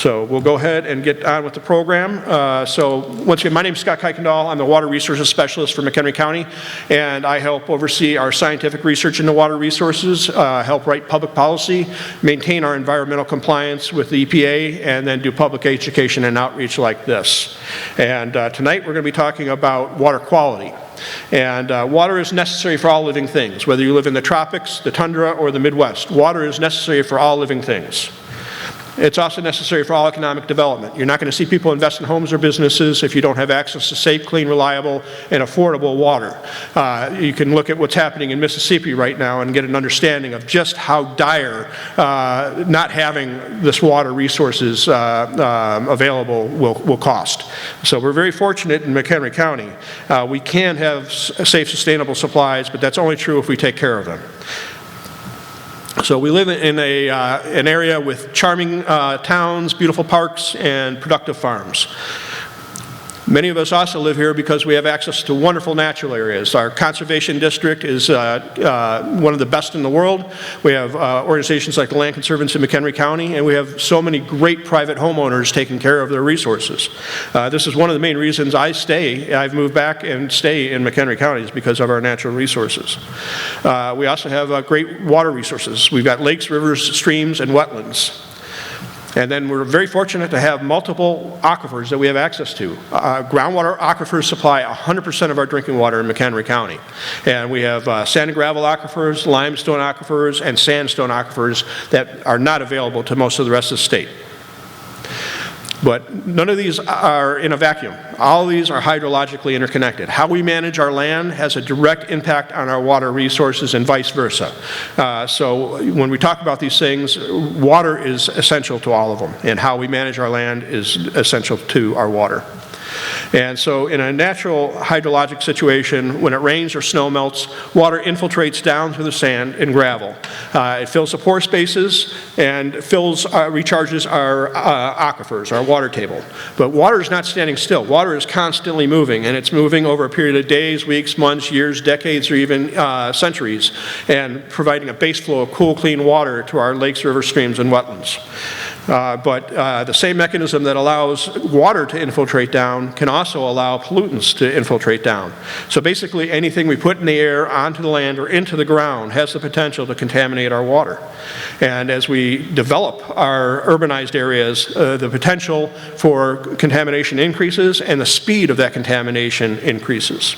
So we'll go ahead and get on with the program. So once again, my name is Scott Kuykendall. I'm the Water Resources Specialist for McHenry County, and I help oversee our scientific research into water resources, help write public policy, maintain our environmental compliance with the EPA, and then do public education and outreach like this. And tonight we're going to be talking about water quality. And water is necessary for all living things, whether you live in the tropics, the tundra, or the Midwest. Water is necessary for all living things. It's also necessary for all economic development. You're not going to see people invest in homes or businesses if you don't have access to safe, clean, reliable, and affordable water. You can look at what's happening in Mississippi right now and get an understanding of just how dire not having this water resources available will cost. So we're very fortunate in McHenry County. We can have safe, sustainable supplies, but that's only true if we take care of them. So we live in an area with charming towns, beautiful parks, and productive farms. Many of us also live here because we have access to wonderful natural areas. Our conservation district is one of the best in the world. We have organizations like the Land Conservancy in McHenry County, and we have so many great private homeowners taking care of their resources. This is one of the main reasons I've moved back and stay in McHenry County is because of our natural resources. We also have great water resources. We've got lakes, rivers, streams, and wetlands. And then we're very fortunate to have multiple aquifers that we have access to. Groundwater aquifers supply 100% of our drinking water in McHenry County. And we have sand and gravel aquifers, limestone aquifers, and sandstone aquifers that are not available to most of the rest of the state. But none of these are in a vacuum. All of these are hydrologically interconnected. How we manage our land has a direct impact on our water resources and vice versa. So when we talk about these things, water is essential to all of them, and how we manage our land is essential to our water. And so in a natural hydrologic situation, when it rains or snow melts, water infiltrates down through the sand and gravel. It fills the pore spaces and recharges our aquifers, our water table. But water is not standing still. Water is constantly moving, and it's moving over a period of days, weeks, months, years, decades, or even centuries, and providing a base flow of cool, clean water to our lakes, rivers, streams, and wetlands. But the same mechanism that allows water to infiltrate down can also allow pollutants to infiltrate down. So basically anything we put in the air, onto the land, or into the ground has the potential to contaminate our water. And as we develop our urbanized areas, the potential for contamination increases and the speed of that contamination increases.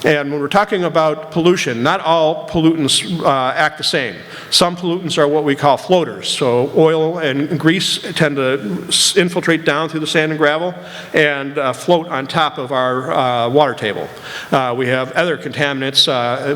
And when we're talking about pollution, not all pollutants act the same. Some pollutants are what we call floaters. So oil and grease tend to infiltrate down through the sand and gravel and float on top of our water table. We have other contaminants.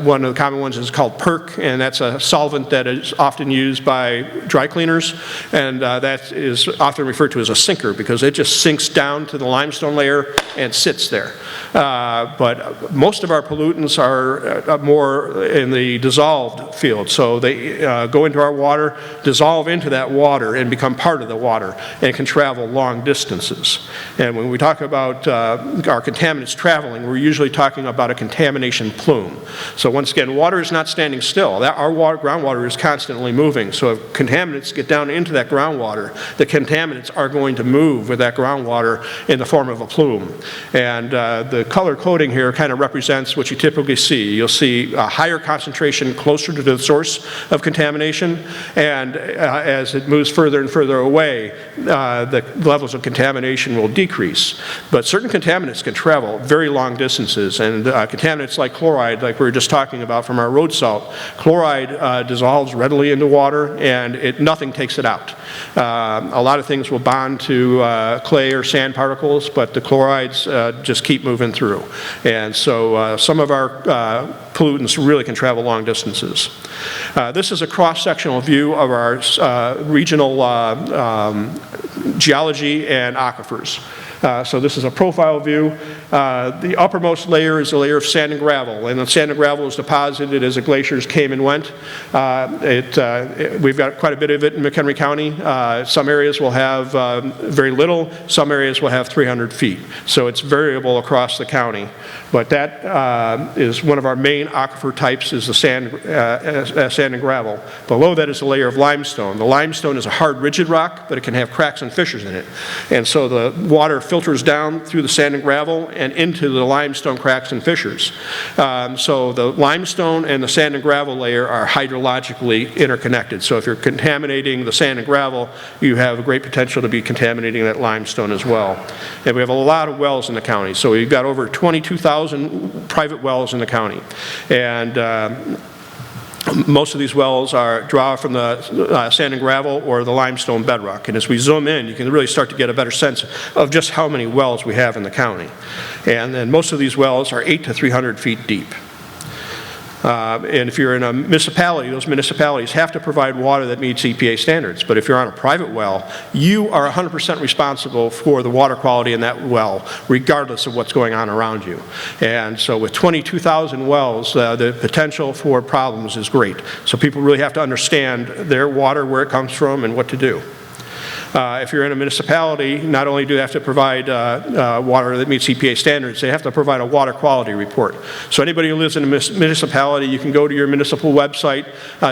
One of the common ones is called perc, and that's a solvent that is often used by dry cleaners, and that is often referred to as a sinker because it just sinks down to the limestone layer and sits there. But most of our pollutants are more in the dissolved field. So they go into our water, dissolve into that water, and become part of the water, and can travel long distances. And when we talk about our contaminants traveling, we're usually talking about a contamination plume. So once again, water is not standing still. Our groundwater is constantly moving. So if contaminants get down into that groundwater, the contaminants are going to move with that groundwater in the form of a plume. And the color coding here kind of represents what you typically see. You'll see a higher concentration closer to the source of contamination, and as it moves further and further away, the levels of contamination will decrease. But certain contaminants can travel very long distances, and contaminants like chloride, like we were just talking about from our road salt, chloride dissolves readily into water, and nothing takes it out. A lot of things will bond to clay or sand particles, but the chlorides just keep moving through. And so some of our pollutants really can travel long distances. This is a cross-sectional view of our regional geology and aquifers. So this is a profile view. The uppermost layer is a layer of sand and gravel, and the sand and gravel is deposited as the glaciers came and went. We've got quite a bit of it in McHenry County. Some areas will have very little, some areas will have 300 feet. So it's variable across the county. But that is one of our main aquifer types, is the sand and gravel. Below that is a layer of limestone. The limestone is a hard, rigid rock, but it can have cracks and fissures in it. And so the water filters down through the sand and gravel and into the limestone cracks and fissures. So the limestone and the sand and gravel layer are hydrologically interconnected. So if you're contaminating the sand and gravel, you have a great potential to be contaminating that limestone as well. And we have a lot of wells in the county. So we've got over 22,000 private wells in the county. And most of these wells draw from the sand and gravel or the limestone bedrock. And as we zoom in, you can really start to get a better sense of just how many wells we have in the county. And then most of these wells are 8 to 300 feet deep. And if you're in a municipality, those municipalities have to provide water that meets EPA standards. But if you're on a private well, you are 100% responsible for the water quality in that well, regardless of what's going on around you. And so with 22,000 wells, the potential for problems is great. So people really have to understand their water, where it comes from, and what to do. If you're in a municipality, not only do they have to provide water that meets EPA standards, they have to provide a water quality report. So anybody who lives in a municipality, you can go to your municipal website,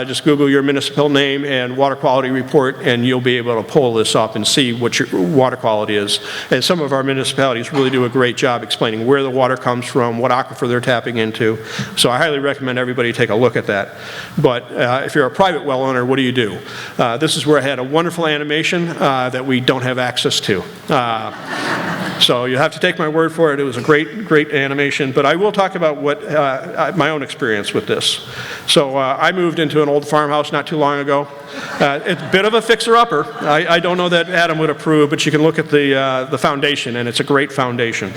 just Google your municipal name and water quality report, and you'll be able to pull this up and see what your water quality is. And some of our municipalities really do a great job explaining where the water comes from, what aquifer they're tapping into. So I highly recommend everybody take a look at that. But if you're a private well owner, what do? This is where I had a wonderful animation that we don't have access to. So you have to take my word for it. It was a great animation, but I will talk about what my own experience with this. So I moved into an old farmhouse not too long ago. It's a bit of a fixer-upper. I don't know that Adam would approve, but you can look at the foundation, and it's a great foundation.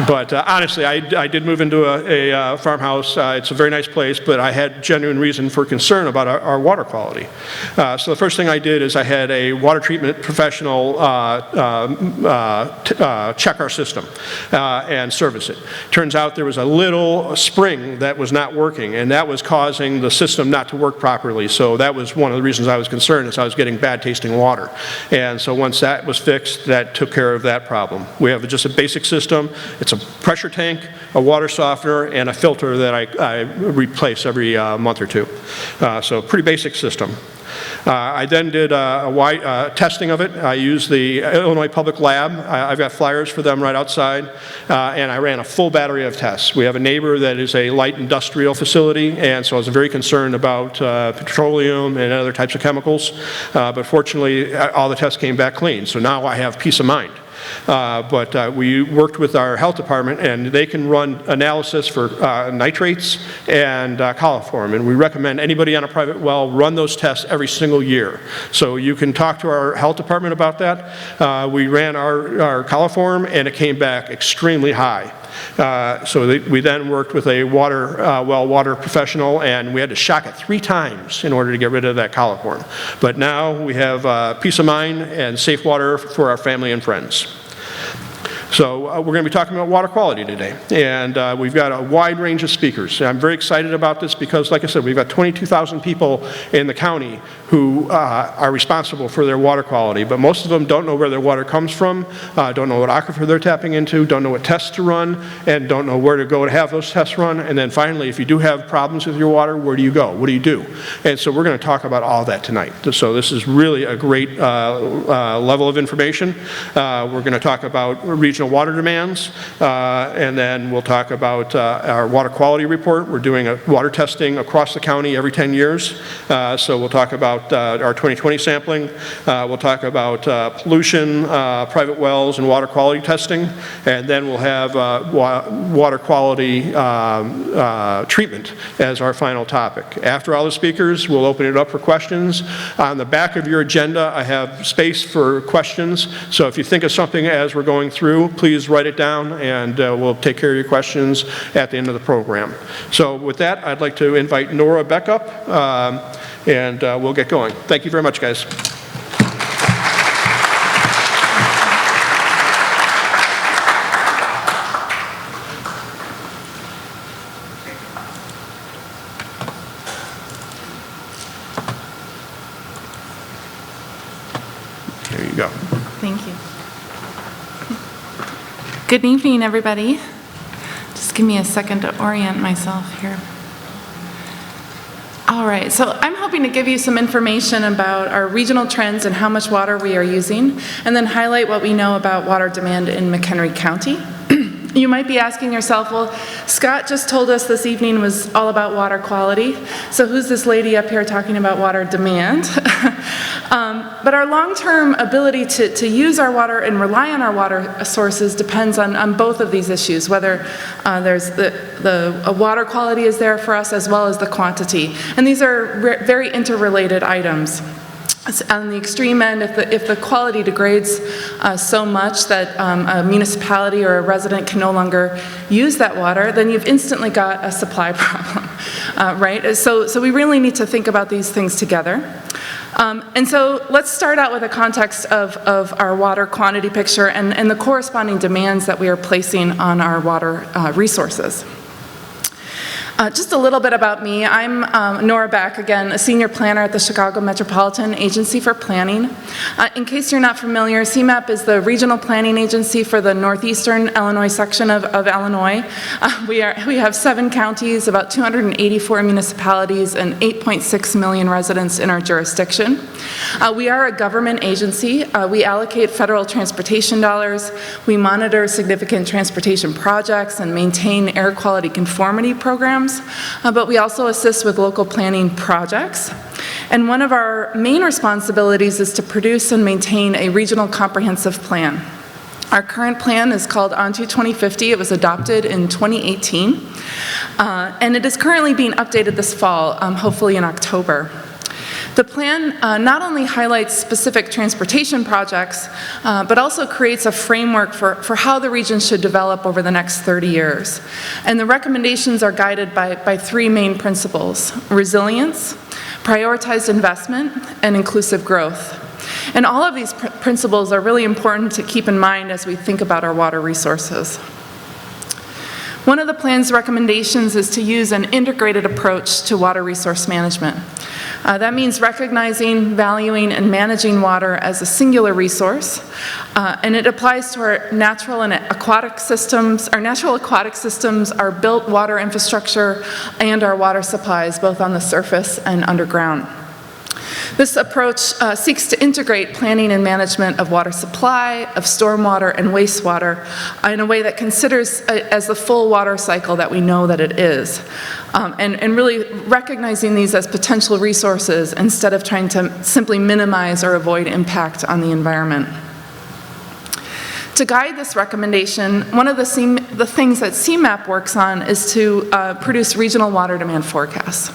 But honestly, I did move into a farmhouse. It's a very nice place, but I had genuine reason for concern about our water quality. So the first thing I did is I had a water treatment professional check our system and service it. Turns out there was a little spring that was not working, and that was causing the system not to work properly. So that was one of the reasons I was concerned, is I was getting bad tasting water. And so once that was fixed, that took care of that problem. We have just a basic system. It's a pressure tank, a water softener, and a filter that I replace every month or two. So pretty basic system. I then did a wide testing of it. I used the Illinois Public Lab. I've got flyers for them right outside. And I ran a full battery of tests. We have a neighbor that is a light industrial facility, and so I was very concerned about petroleum and other types of chemicals. But fortunately, all the tests came back clean. So now I have peace of mind. But we worked with our health department, and they can run analysis for nitrates and coliform, and we recommend anybody on a private well run those tests every single year. So you can talk to our health department about that. We ran our coliform, and it came back extremely high. So we then worked with a water professional, and we had to shock it 3 times in order to get rid of that coliform. But now we have peace of mind and safe water for our family and friends. So we're going to be talking about water quality today, and we've got a wide range of speakers. I'm very excited about this because, like I said, we've got 22,000 people in the county who are responsible for their water quality, but most of them don't know where their water comes from, don't know what aquifer they're tapping into, don't know what tests to run, and don't know where to go to have those tests run. And then finally, if you do have problems with your water, where do you go? What do you do? And so we're going to talk about all that tonight. So this is really a great level of information. We're going to talk about regional water demands, and then we'll talk about our water quality report. We're doing a water testing across the county every 10 years. So we'll talk about our 2020 sampling. We'll talk about pollution, private wells, and water quality testing. And then we'll have water quality treatment as our final topic. After all the speakers, we'll open it up for questions. On the back of your agenda, I have space for questions. So if you think of something as we're going through, please write it down, and we'll take care of your questions at the end of the program. So with that, I'd like to invite Nora Becker up, and we'll get going. Thank you very much, guys. There you go. Thank you. Good evening, everybody. Just give me a second to orient myself here. All right, so I'm hoping to give you some information about our regional trends and how much water we are using, and then highlight what we know about water demand in McHenry County. You might be asking yourself, well, Scott just told us this evening was all about water quality, so who's this lady up here talking about water demand? But our long-term ability to use our water and rely on our water sources depends on both of these issues, whether there's the water quality is there for us as well as the quantity. And these are very interrelated items. On the extreme end, if the quality degrades so much that a municipality or a resident can no longer use that water, then you've instantly got a supply problem, right? So we really need to think about these things together. And so let's start out with a context of our water quantity picture and the corresponding demands that we are placing on our water resources. Just a little bit about me. I'm Nora Beck, again, a senior planner at the Chicago Metropolitan Agency for Planning. In case you're not familiar, CMAP is the regional planning agency for the northeastern Illinois section of Illinois. We have 7 counties, about 284 municipalities, and 8.6 million residents in our jurisdiction. We are a government agency. We allocate federal transportation dollars. We monitor significant transportation projects and maintain air quality conformity programs. But we also assist with local planning projects. And one of our main responsibilities is to produce and maintain a regional comprehensive plan. Our current plan is called Onto 2050. It was adopted in 2018. And it is currently being updated this fall, hopefully in October. The plan not only highlights specific transportation projects, but also creates a framework for how the region should develop over the next 30 years. And the recommendations are guided by 3 main principles: resilience, prioritized investment, and inclusive growth. And all of these principles are really important to keep in mind as we think about our water resources. One of the plan's recommendations is to use an integrated approach to water resource management. That means recognizing, valuing, and managing water as a singular resource, and it applies to our natural and aquatic systems, our built water infrastructure, and our water supplies, both on the surface and underground. This approach seeks to integrate planning and management of water supply, of stormwater and wastewater in a way that considers as the full water cycle that we know that it is. And really recognizing these as potential resources instead of trying to simply minimize or avoid impact on the environment. To guide this recommendation, one of the things that CMAP works on is to produce regional water demand forecasts.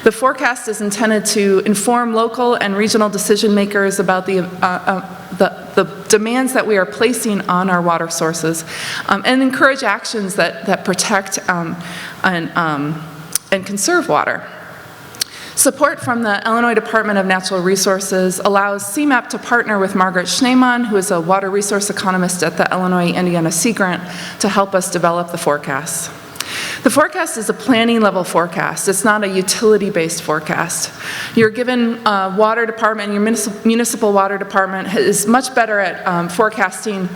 The forecast is intended to inform local and regional decision makers about the demands that we are placing on our water sources, and encourage actions that protect and conserve water. Support from the Illinois Department of Natural Resources allows CMAP to partner with Margaret Schneemann, who is a water resource economist at the Illinois Indiana Sea Grant, to help us develop the forecasts. The forecast is a planning level forecast. It's not a utility-based forecast. Your given water department, your municipal water department is much better at forecasting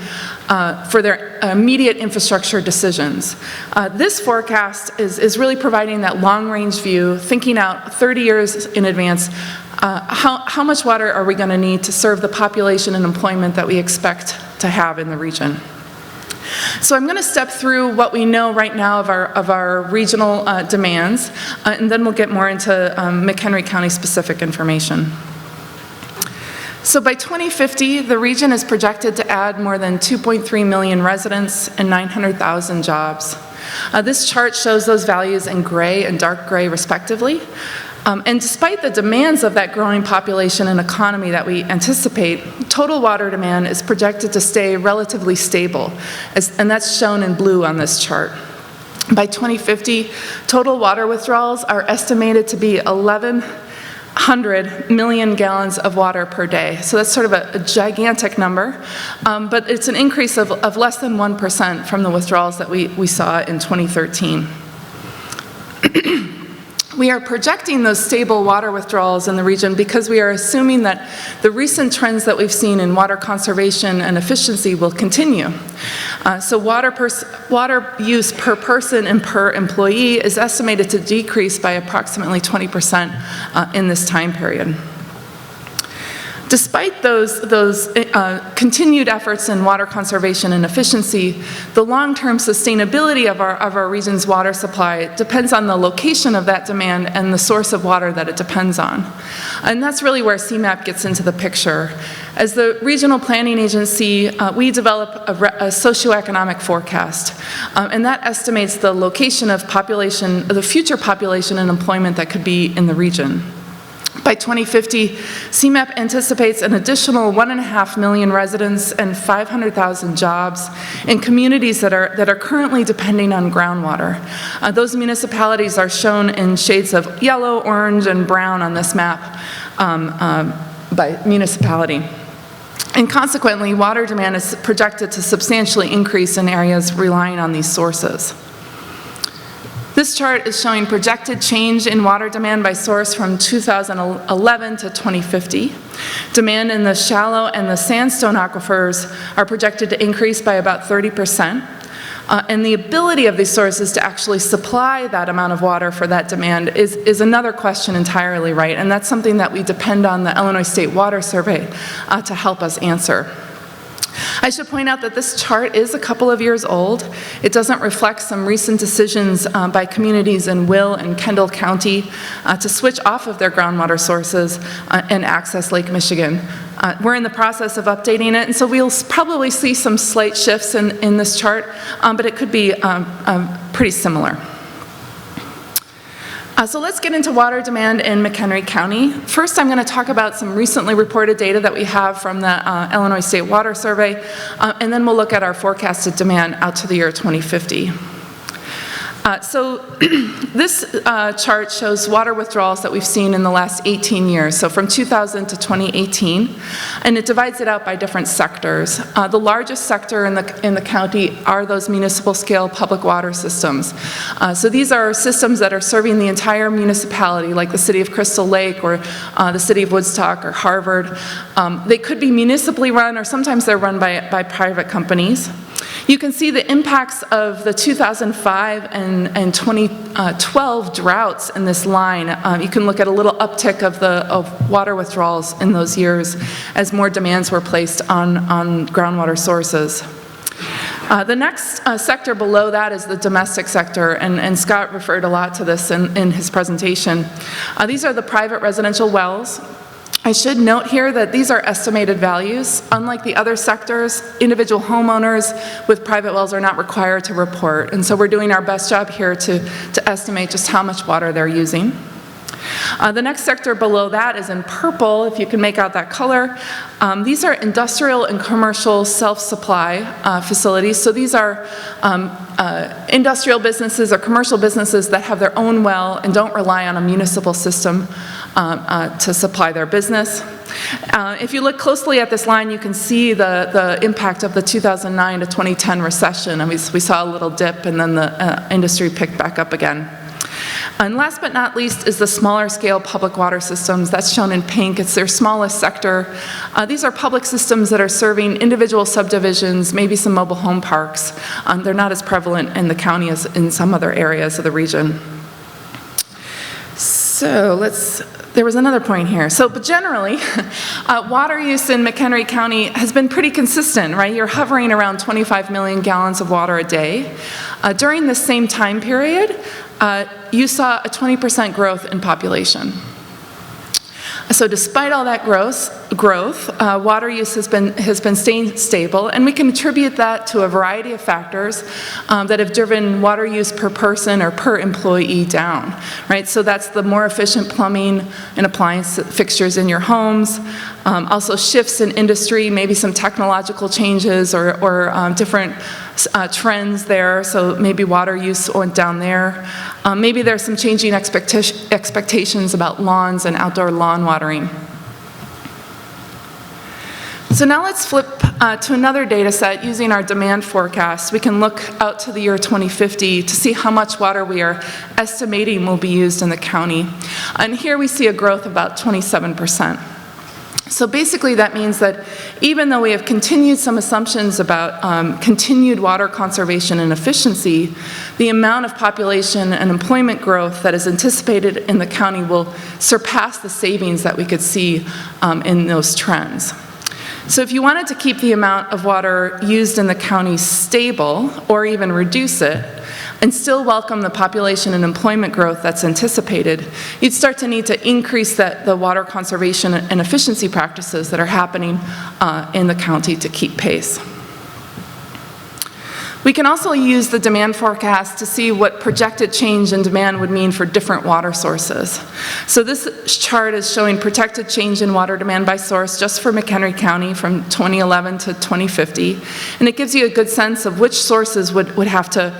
for their immediate infrastructure decisions. This forecast is really providing that long-range view, thinking out 30 years in advance. How much water are we going to need to serve the population and employment that we expect to have in the region? So I'm going to step through what we know right now of our regional demands, and then we'll get more into McHenry County specific information. So by 2050, the region is projected to add more than 2.3 million residents and 900,000 jobs. This chart shows those values in gray and dark gray respectively. And despite the demands of that growing population and economy that we anticipate, total water demand is projected to stay relatively stable, and that's shown in blue on this chart. By 2050, total water withdrawals are estimated to be 1,100 million gallons of water per day. So that's sort of a gigantic number, but it's an increase of less than 1% from the withdrawals that we saw in 2013. We are projecting those stable water withdrawals in the region because we are assuming that the recent trends that we've seen in water conservation and efficiency will continue. So water use per person and per employee is estimated to decrease by approximately 20% in this time period. Despite those continued efforts in water conservation and efficiency, the long-term sustainability of our region's water supply depends on the location of that demand and the source of water that it depends on. And that's really where CMAP gets into the picture. As the regional planning agency, we develop a socioeconomic forecast, and that estimates the location of population, the future population and employment that could be in the region. By 2050, CMAP anticipates an additional 1.5 million residents and 500,000 jobs in communities that are currently depending on groundwater. Those municipalities are shown in shades of yellow, orange, and brown on this map by municipality. And consequently, water demand is projected to substantially increase in areas relying on these sources. This chart is showing projected change in water demand by source from 2011 to 2050. Demand in the shallow and the sandstone aquifers are projected to increase by about 30%. And the ability of these sources to actually supply that amount of water for that demand is another question entirely, right? And that's something that we depend on the Illinois State Water Survey to help us answer. I should point out that this chart is a couple of years old. It doesn't reflect some recent decisions by communities in Will and Kendall County to switch off of their groundwater sources and access Lake Michigan. We're in the process of updating it, and so we'll probably see some slight shifts in this chart, but it could be pretty similar. So let's get into water demand in McHenry County. First, I'm going to talk about some recently reported data that we have from the Illinois State Water Survey, and then we'll look at our forecasted demand out to the year 2050. So this chart shows water withdrawals that we've seen in the last 18 years, so from 2000 to 2018, and it divides it out by different sectors. The largest sector in the county are those municipal scale public water systems. So these are systems that are serving the entire municipality, like the city of Crystal Lake or the city of Woodstock or Harvard. They could be municipally run, or sometimes they're run by private companies. You can see the impacts of the 2005 and 2012 droughts in this line. You can look at a little uptick of water withdrawals in those years as more demands were placed on groundwater sources. The next sector below that is the domestic sector, and Scott referred a lot to this in his presentation. These are the private residential wells. I should note here that these are estimated values. Unlike the other sectors, individual homeowners with private wells are not required to report, and so we're doing our best job here to estimate just how much water they're using. The next sector below that is in purple, if you can make out that color. These are industrial and commercial self-supply facilities. So these are industrial businesses or commercial businesses that have their own well and don't rely on a municipal system to supply their business. If you look closely at this line, you can see the impact of the 2009 to 2010 recession. And we saw a little dip, and then the industry picked back up again. And last but not least is the smaller scale public water systems. That's shown in pink. It's their smallest sector. These are public systems that are serving individual subdivisions, maybe some mobile home parks. They're not as prevalent in the county as in some other areas of the region. So there was another point here. But generally, water use in McHenry County has been pretty consistent, right? You're hovering around 25 million gallons of water a day. During the same time period, you saw a 20% growth in population. So despite all that growth, water use has been staying stable, and we can attribute that to a variety of factors that have driven water use per person or per employee down, right? So that's the more efficient plumbing and appliance fixtures in your homes, also shifts in industry, maybe some technological changes or different trends there, so maybe water use went down there. Maybe there's some changing expectations about lawns and outdoor lawn watering. So now let's flip to another data set using our demand forecast. We can look out to the year 2050 to see how much water we are estimating will be used in the county. And here we see a growth of about 27%. So basically that means that even though we have continued some assumptions about continued water conservation and efficiency, the amount of population and employment growth that is anticipated in the county will surpass the savings that we could see in those trends. So if you wanted to keep the amount of water used in the county stable or even reduce it, and still welcome the population and employment growth that's anticipated, you'd start to need to increase the water conservation and efficiency practices that are happening in the county to keep pace. We can also use the demand forecast to see what projected change in demand would mean for different water sources. So this chart is showing projected change in water demand by source just for McHenry County from 2011 to 2050. And it gives you a good sense of which sources would have to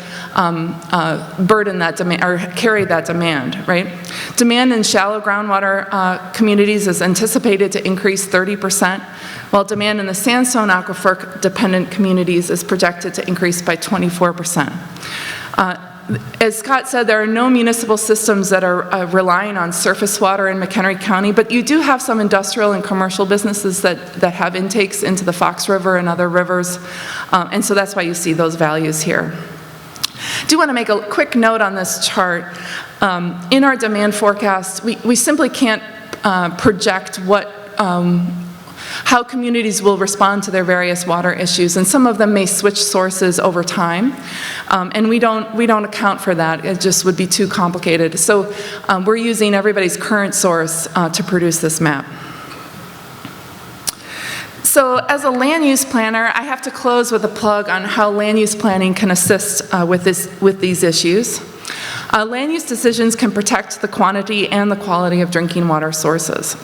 burden that demand or carry that demand, right? Demand in shallow groundwater communities is anticipated to increase 30%. While demand in the sandstone aquifer-dependent communities is projected to increase by 24%. As Scott said, there are no municipal systems that are relying on surface water in McHenry County, but you do have some industrial and commercial businesses that have intakes into the Fox River and other rivers, and so that's why you see those values here. I do want to make a quick note on this chart. In our demand forecast, we simply can't project how communities will respond to their various water issues, and some of them may switch sources over time, and we don't account for that. It just would be too complicated. So we're using everybody's current source to produce this map. So as a land use planner, I have to close with a plug on how land use planning can assist with these issues. Land use decisions can protect the quantity and the quality of drinking water sources.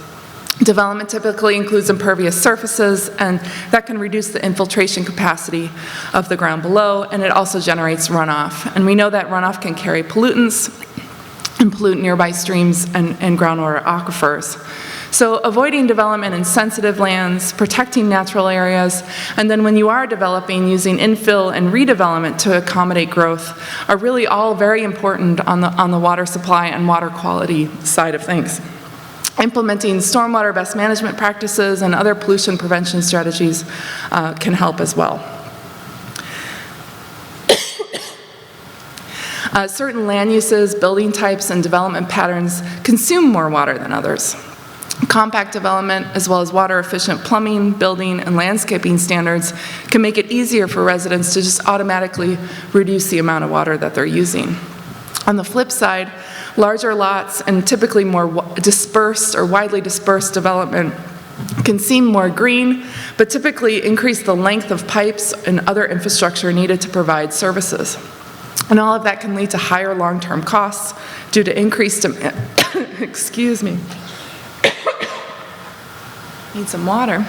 Development typically includes impervious surfaces, and that can reduce the infiltration capacity of the ground below, and it also generates runoff. And we know that runoff can carry pollutants and pollute nearby streams and groundwater aquifers. So avoiding development in sensitive lands, protecting natural areas, and then when you are developing, using infill and redevelopment to accommodate growth are really all very important on the water supply and water quality side of things. Implementing stormwater best management practices and other pollution prevention strategies can help as well. Certain land uses, building types, and development patterns consume more water than others. Compact development, as well as water-efficient plumbing, building, and landscaping standards can make it easier for residents to just automatically reduce the amount of water that they're using. On the flip side, larger lots and typically more dispersed or widely dispersed development can seem more green, but typically increase the length of pipes and other infrastructure needed to provide services. And all of that can lead to higher long-term costs due to increased demand. Excuse me. Need some water.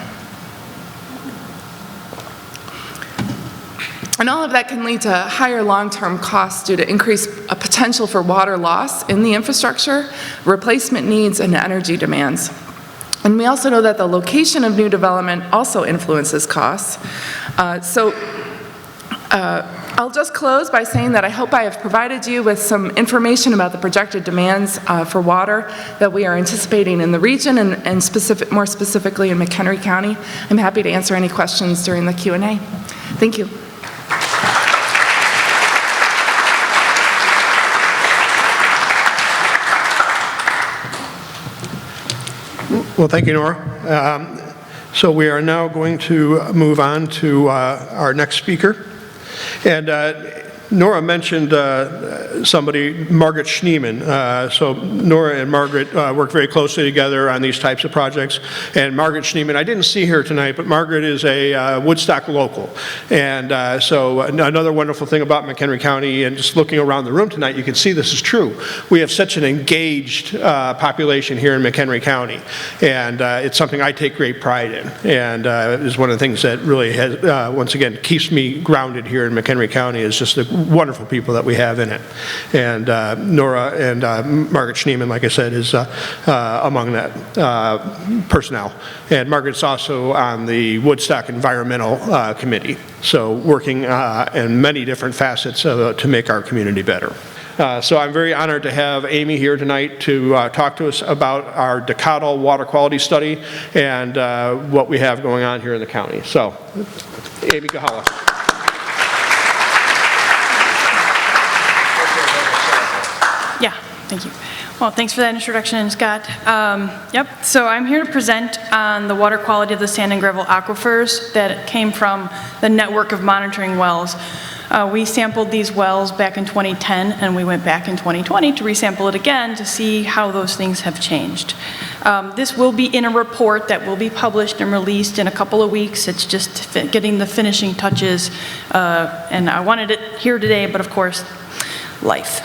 And all of that can lead to higher long-term costs due to increased potential for water loss in the infrastructure, replacement needs, and energy demands. And we also know that the location of new development also influences costs. I'll just close by saying that I hope I have provided you with some information about the projected demands for water that we are anticipating in the region and more specifically in McHenry County. I'm happy to answer any questions during the Q&A. Thank you. Well, thank you, Nora. So we are now going to move on to our next speaker. And Nora mentioned somebody, Margaret Schneeman. So Nora and Margaret work very closely together on these types of projects. And Margaret Schneeman, I didn't see her tonight, but Margaret is a Woodstock local. And so another wonderful thing about McHenry County, and just looking around the room tonight, you can see this is true. We have such an engaged population here in McHenry County. And it's something I take great pride in. And is one of the things that really has, once again, keeps me grounded here in McHenry County, is just the wonderful people that we have in it. And Nora and Margaret Schneeman, like I said, is among that personnel. And Margaret's also on the Woodstock Environmental Committee, so working in many different facets to make our community better. So I'm very honored to have Amy here tonight to talk to us about our Geological water quality study and what we have going on here in the county. So, Amy Gahala. Yeah, thank you. Well, thanks for that introduction, Scott. Yep, so I'm here to present on the water quality of the sand and gravel aquifers that came from the network of monitoring wells. We sampled these wells back in 2010, and we went back in 2020 to resample it again to see how those things have changed. This will be in a report that will be published and released in a couple of weeks. It's just getting the finishing touches, and I wanted it here today, but of course, life.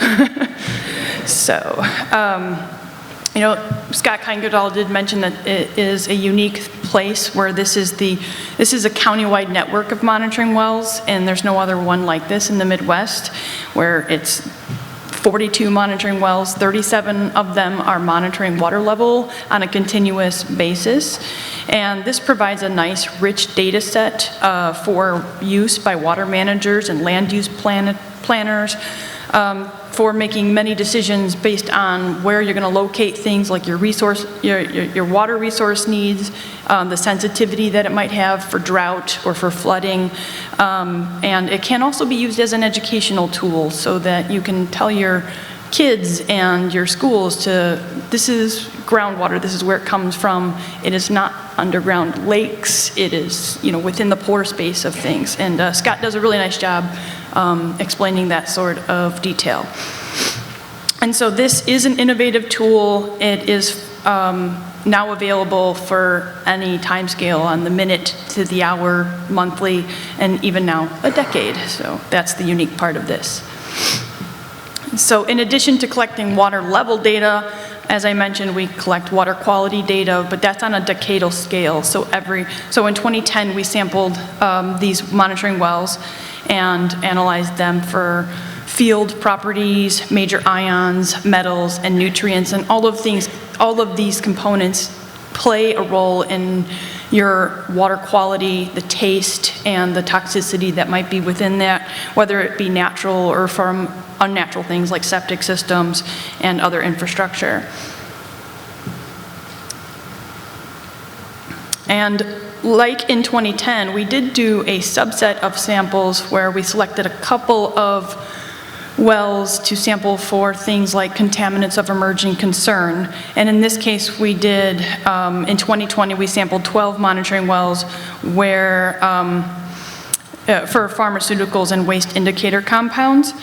So, you know, Scott Kuykendall did mention that it is a unique place where this is a countywide network of monitoring wells, and there's no other one like this in the Midwest, where it's 42 monitoring wells, 37 of them are monitoring water level on a continuous basis. And this provides a nice, rich data set for use by water managers and land use planners for making many decisions based on where you're going to locate things like your resource, your water resource needs, the sensitivity that it might have for drought or for flooding. And it can also be used as an educational tool so that you can tell your kids and your schools this is groundwater, this is where it comes from. It is not underground lakes, it is, you know, within the pore space of things. And Scott does a really nice job explaining that sort of detail. And so this is an innovative tool. It is now available for any time scale, on the minute to the hour, monthly, and even now a decade. So that's the unique part of this. So in addition to collecting water level data, as I mentioned, we collect water quality data, but that's on a decadal scale. So in 2010, we sampled these monitoring wells and analyzed them for field properties, major ions, metals, and nutrients, and all of these components play a role in your water quality, the taste, and the toxicity that might be within that, whether it be natural or from unnatural things like septic systems and other infrastructure. And like in 2010, we did do a subset of samples where we selected a couple of wells to sample for things like contaminants of emerging concern. And in this case, we did, in 2020, we sampled 12 monitoring wells where, for pharmaceuticals and waste indicator compounds.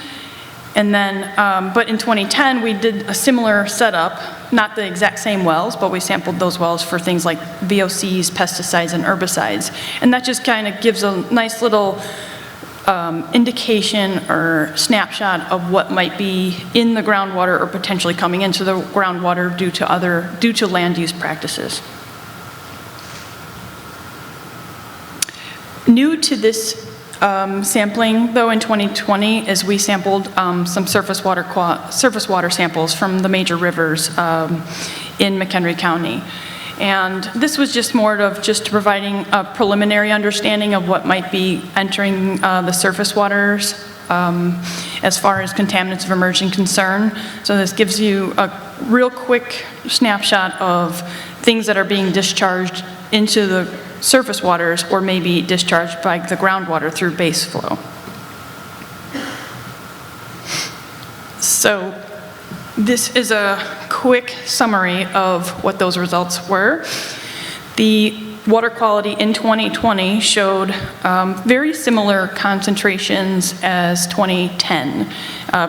And then, but in 2010, we did a similar setup, not the exact same wells, but we sampled those wells for things like VOCs, pesticides, and herbicides. And that just kind of gives a nice little indication or snapshot of what might be in the groundwater or potentially coming into the groundwater due to land use practices. New to this sampling, though, in 2020, is we sampled some surface water samples from the major rivers in McHenry County. And this was just more of just providing a preliminary understanding of what might be entering the surface waters as far as contaminants of emerging concern. So this gives you a real quick snapshot of things that are being discharged into the surface waters or maybe discharged by the groundwater through base flow. So this is a quick summary of what those results were. The water quality in 2020 showed very similar concentrations as 2010.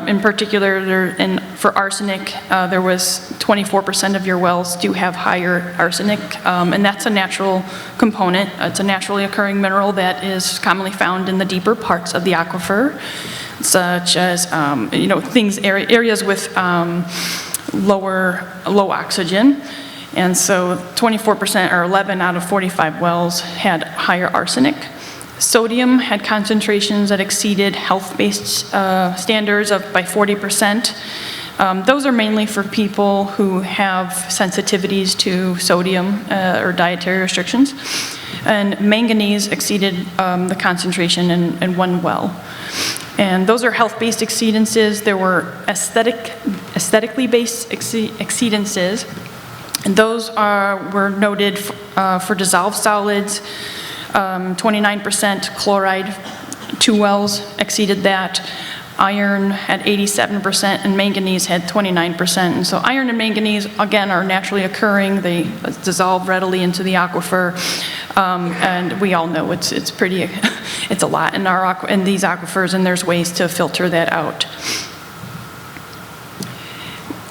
In particular, for arsenic, there was 24% of your wells do have higher arsenic, and that's a natural component. It's a naturally occurring mineral that is commonly found in the deeper parts of the aquifer, such as areas with low oxygen. And so 24%, or 11 out of 45 wells, had higher arsenic. Sodium had concentrations that exceeded health-based standards by 40%. Those are mainly for people who have sensitivities to sodium or dietary restrictions. And manganese exceeded the concentration in one well. And those are health-based exceedances. There were aesthetically based exceedances. And those were noted for dissolved solids, 29% chloride, 2 wells exceeded that. Iron had 87% and manganese had 29%. And so iron and manganese, again, are naturally occurring. They dissolve readily into the aquifer. And we all know it's pretty, it's a lot in these aquifers, and there's ways to filter that out.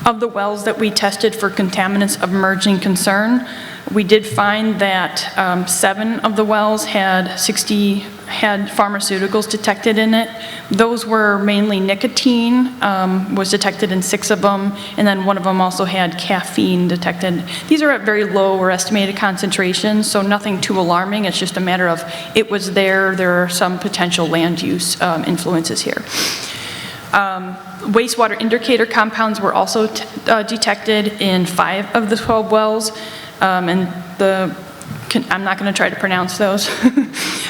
Of the wells that we tested for contaminants of emerging concern, we did find that 7 of the wells had pharmaceuticals detected in it. Those were mainly nicotine, was detected in 6 of them, and then 1 of them also had caffeine detected. These are at very low or estimated concentrations, so nothing too alarming. It's just a matter of it was there. There are some potential land use influences here. Wastewater indicator compounds were also detected in 5 of the 12 wells, and I'm not going to try to pronounce those,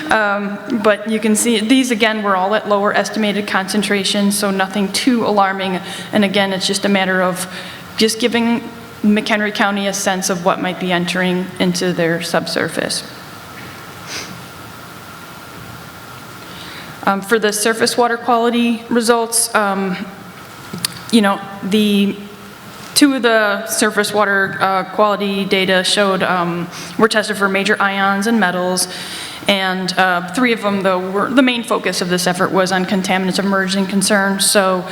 but you can see these again were all at lower estimated concentrations, so nothing too alarming. And again, it's just a matter of just giving McHenry County a sense of what might be entering into their subsurface. For the surface water quality results, the 2 of the surface water quality data showed were tested for major ions and metals, and 3 of them, though, were the main focus of this effort was on contaminants of emerging concern. So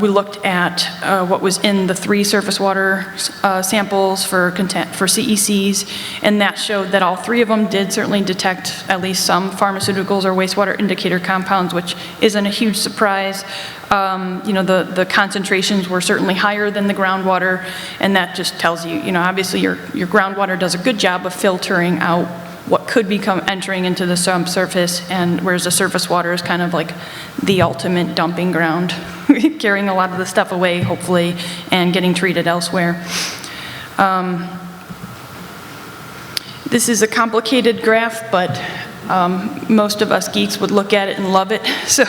we looked at what was in the 3 surface water samples for CECs, and that showed that all 3 of them did certainly detect at least some pharmaceuticals or wastewater indicator compounds, which isn't a huge surprise. The concentrations were certainly higher than the groundwater, and that just tells you, obviously your groundwater does a good job of filtering out what could be entering into the subsurface, and whereas the surface water is kind of like the ultimate dumping ground, carrying a lot of the stuff away, hopefully, and getting treated elsewhere. This is a complicated graph, but most of us geeks would look at it and love it. So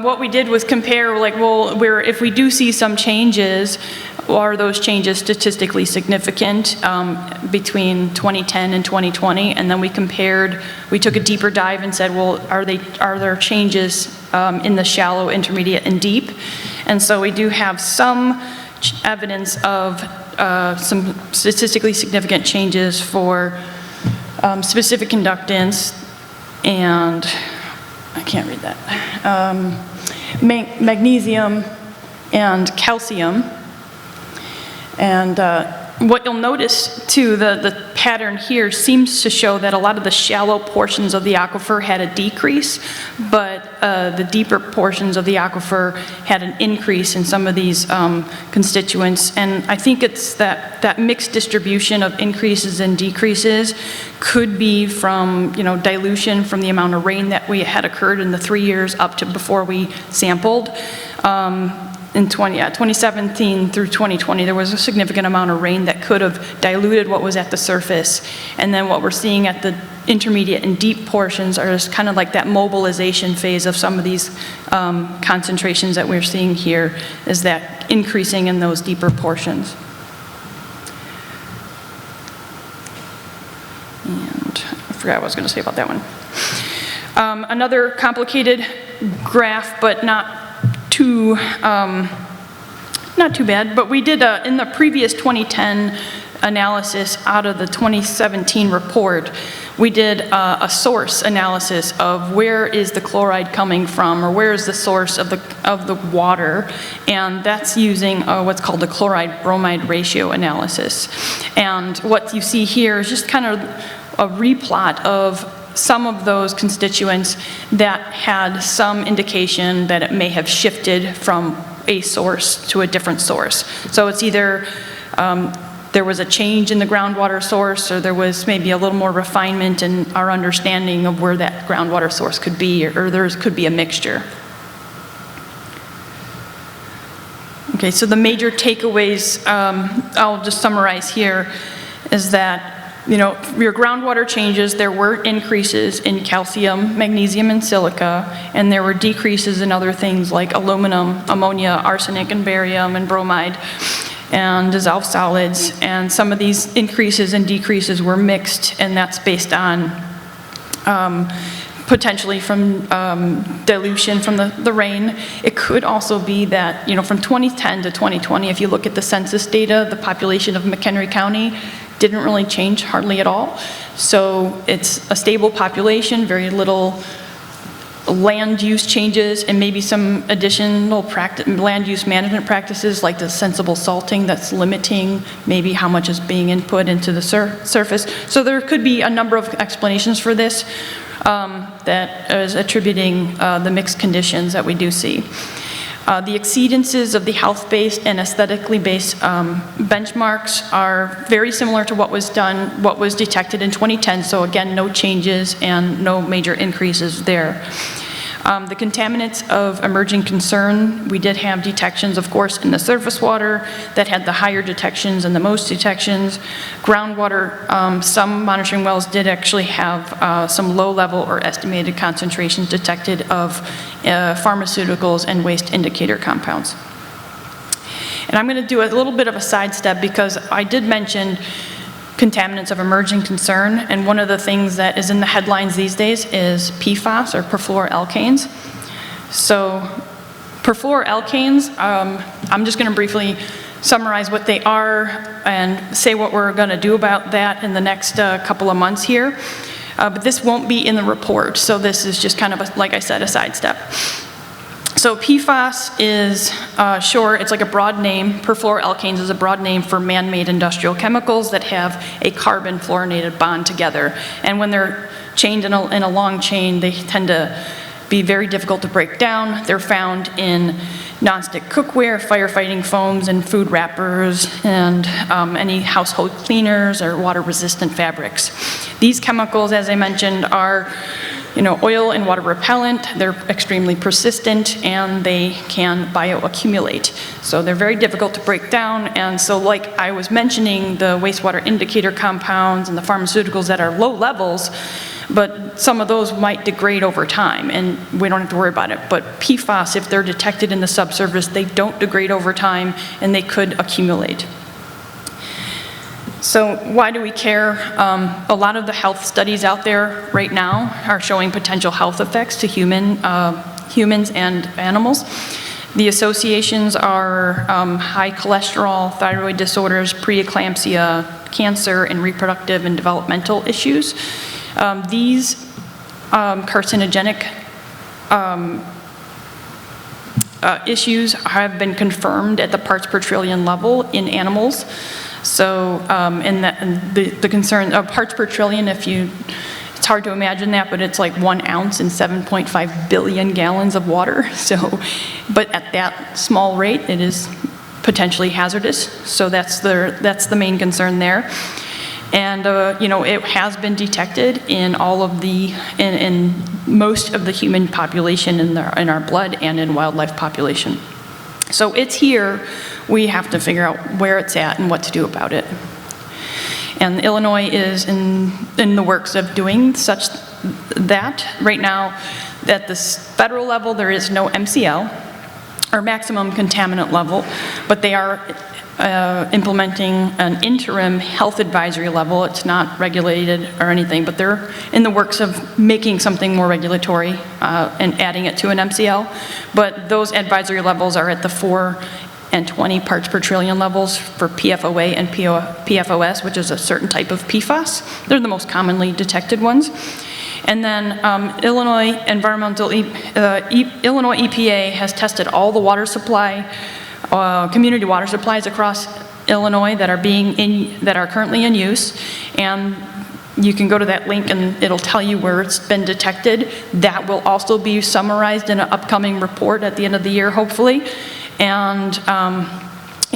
what we did was compare, if we do see some changes, are those changes statistically significant between 2010 and 2020? And then we took a deeper dive and said, well, are there changes in the shallow, intermediate, and deep? And so we do have some evidence of some statistically significant changes for specific conductants, and I can't read that, magnesium and calcium. And what you'll notice too, the pattern here seems to show that a lot of the shallow portions of the aquifer had a decrease, but the deeper portions of the aquifer had an increase in some of these constituents. And I think it's that mixed distribution of increases and decreases could be from dilution from the amount of rain that we had occurred in the 3 years up to before we sampled. In 2017 through 2020, there was a significant amount of rain that could have diluted what was at the surface. And then what we're seeing at the intermediate and deep portions are just kind of like that mobilization phase of some of these concentrations that we're seeing here, is that increasing in those deeper portions. And I forgot what I was going to say about that one. Another complicated graph, but not too bad, but we did in the previous 2010 analysis out of the 2017 report, we did a source analysis of where is the chloride coming from, or where is the source of the water, and that's using what's called the chloride-bromide ratio analysis. And what you see here is just kind of a replot of some of those constituents that had some indication that it may have shifted from a source to a different source. So it's either there was a change in the groundwater source, or there was maybe a little more refinement in our understanding of where that groundwater source could be, or there could be a mixture. Okay, so the major takeaways, I'll just summarize here, is that, your groundwater changes, there were increases in calcium, magnesium, and silica, and there were decreases in other things like aluminum, ammonia, arsenic, and barium, and bromide, and dissolved solids. And some of these increases and decreases were mixed, and that's based on potentially from dilution from the rain. It could also be that, from 2010 to 2020, if you look at the census data, the population of McHenry County didn't really change hardly at all. So it's a stable population, very little land use changes, and maybe some additional land use management practices like the sensible salting that's limiting maybe how much is being input into the surface. So there could be a number of explanations for this that is attributing the mixed conditions that we do see. The exceedances of the health-based and aesthetically based benchmarks are very similar to what was detected in 2010, so again, no changes and no major increases there. The contaminants of emerging concern, we did have detections, of course, in the surface water that had the higher detections and the most detections. Groundwater, some monitoring wells did actually have some low-level or estimated concentrations detected of pharmaceuticals and waste indicator compounds. And I'm going to do a little bit of a sidestep because I did mention contaminants of emerging concern, and one of the things that is in the headlines these days is PFAS, or perfluoroalkanes. So perfluoroalkanes, I'm just going to briefly summarize what they are and say what we're going to do about that in the next couple of months here. But this won't be in the report, so this is just kind of, like I said, a sidestep. So PFAS is short, it's like a broad name. Perfluoroalkanes is a broad name for man-made industrial chemicals that have a carbon fluorinated bond together. And when they're chained in a long chain, they tend to be very difficult to break down. They're found in nonstick cookware, firefighting foams, and food wrappers, and any household cleaners or water-resistant fabrics. These chemicals, as I mentioned, are oil and water repellent. They're extremely persistent, and they can bioaccumulate. So they're very difficult to break down, and so like I was mentioning, the wastewater indicator compounds and the pharmaceuticals that are low levels, but some of those might degrade over time, and we don't have to worry about it. But PFAS, if they're detected in the subsurface, they don't degrade over time, and they could accumulate. So why do we care? A lot of the health studies out there right now are showing potential health effects to humans and animals. The associations are high cholesterol, thyroid disorders, preeclampsia, cancer, and reproductive and developmental issues. These carcinogenic issues have been confirmed at the parts per trillion level in animals. So, the concern of parts per trillion, it's hard to imagine that, but it's like 1 ounce in 7.5 billion gallons of water. So, but at that small rate, it is potentially hazardous. So that's the main concern there. And, it has been detected in all of in most of the human population in our blood and in wildlife population. So it's here. We have to figure out where it's at and what to do about it. And Illinois is in the works of doing such that. Right now, at the federal level, there is no MCL, or maximum contaminant level, but they are implementing an interim health advisory level. It's not regulated or anything, but they're in the works of making something more regulatory and adding it to an MCL. But those advisory levels are at the 4 and 20 parts per trillion levels for PFOA and PFOS, which is a certain type of PFAS. They're the most commonly detected ones. And then Illinois Illinois EPA has tested all the water supply, community water supplies across Illinois that are currently in use, and you can go to that link and it'll tell you where it's been detected. That will also be summarized in an upcoming report at the end of the year, hopefully. And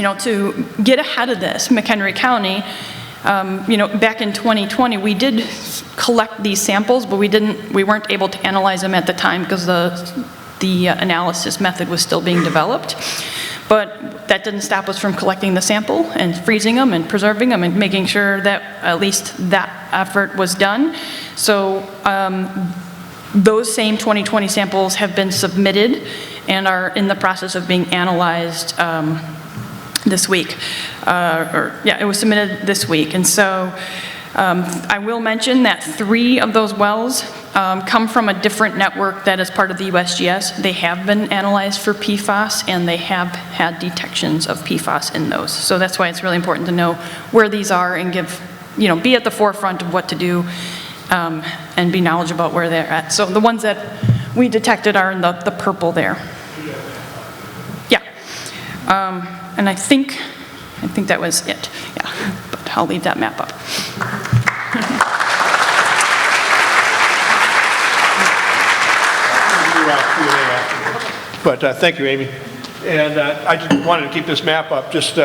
to get ahead of this, McHenry County, back in 2020, we did collect these samples, but we weren't able to analyze them at the time because the analysis method was still being developed. But that didn't stop us from collecting the sample and freezing them and preserving them and making sure that at least that effort was done. So those same 2020 samples have been submitted and are in the process of being analyzed this week. It was submitted this week. And so I will mention that 3 of those wells come from a different network that is part of the USGS. They have been analyzed for PFAS, and they have had detections of PFAS in those. So that's why it's really important to know where these are and be at the forefront of what to do and be knowledgeable about where they're at. So the ones that we detected are in the purple there. Yeah. And I think that was it. Yeah, but I'll leave that map up. But thank you, Amy. And I just wanted to keep this map up, just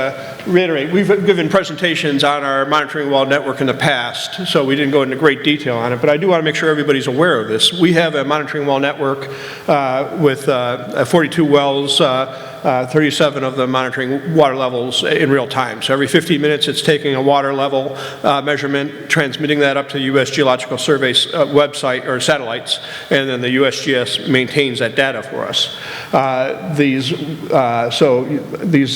reiterate, we've given presentations on our monitoring well network in the past, so we didn't go into great detail on it, but I do want to make sure everybody's aware of this. We have a monitoring well network with 42 wells, 37 of them monitoring water levels in real time. So every 15 minutes it's taking a water level measurement, transmitting that up to the U.S. Geological Survey's website or satellites, and then the USGS maintains that data for us. These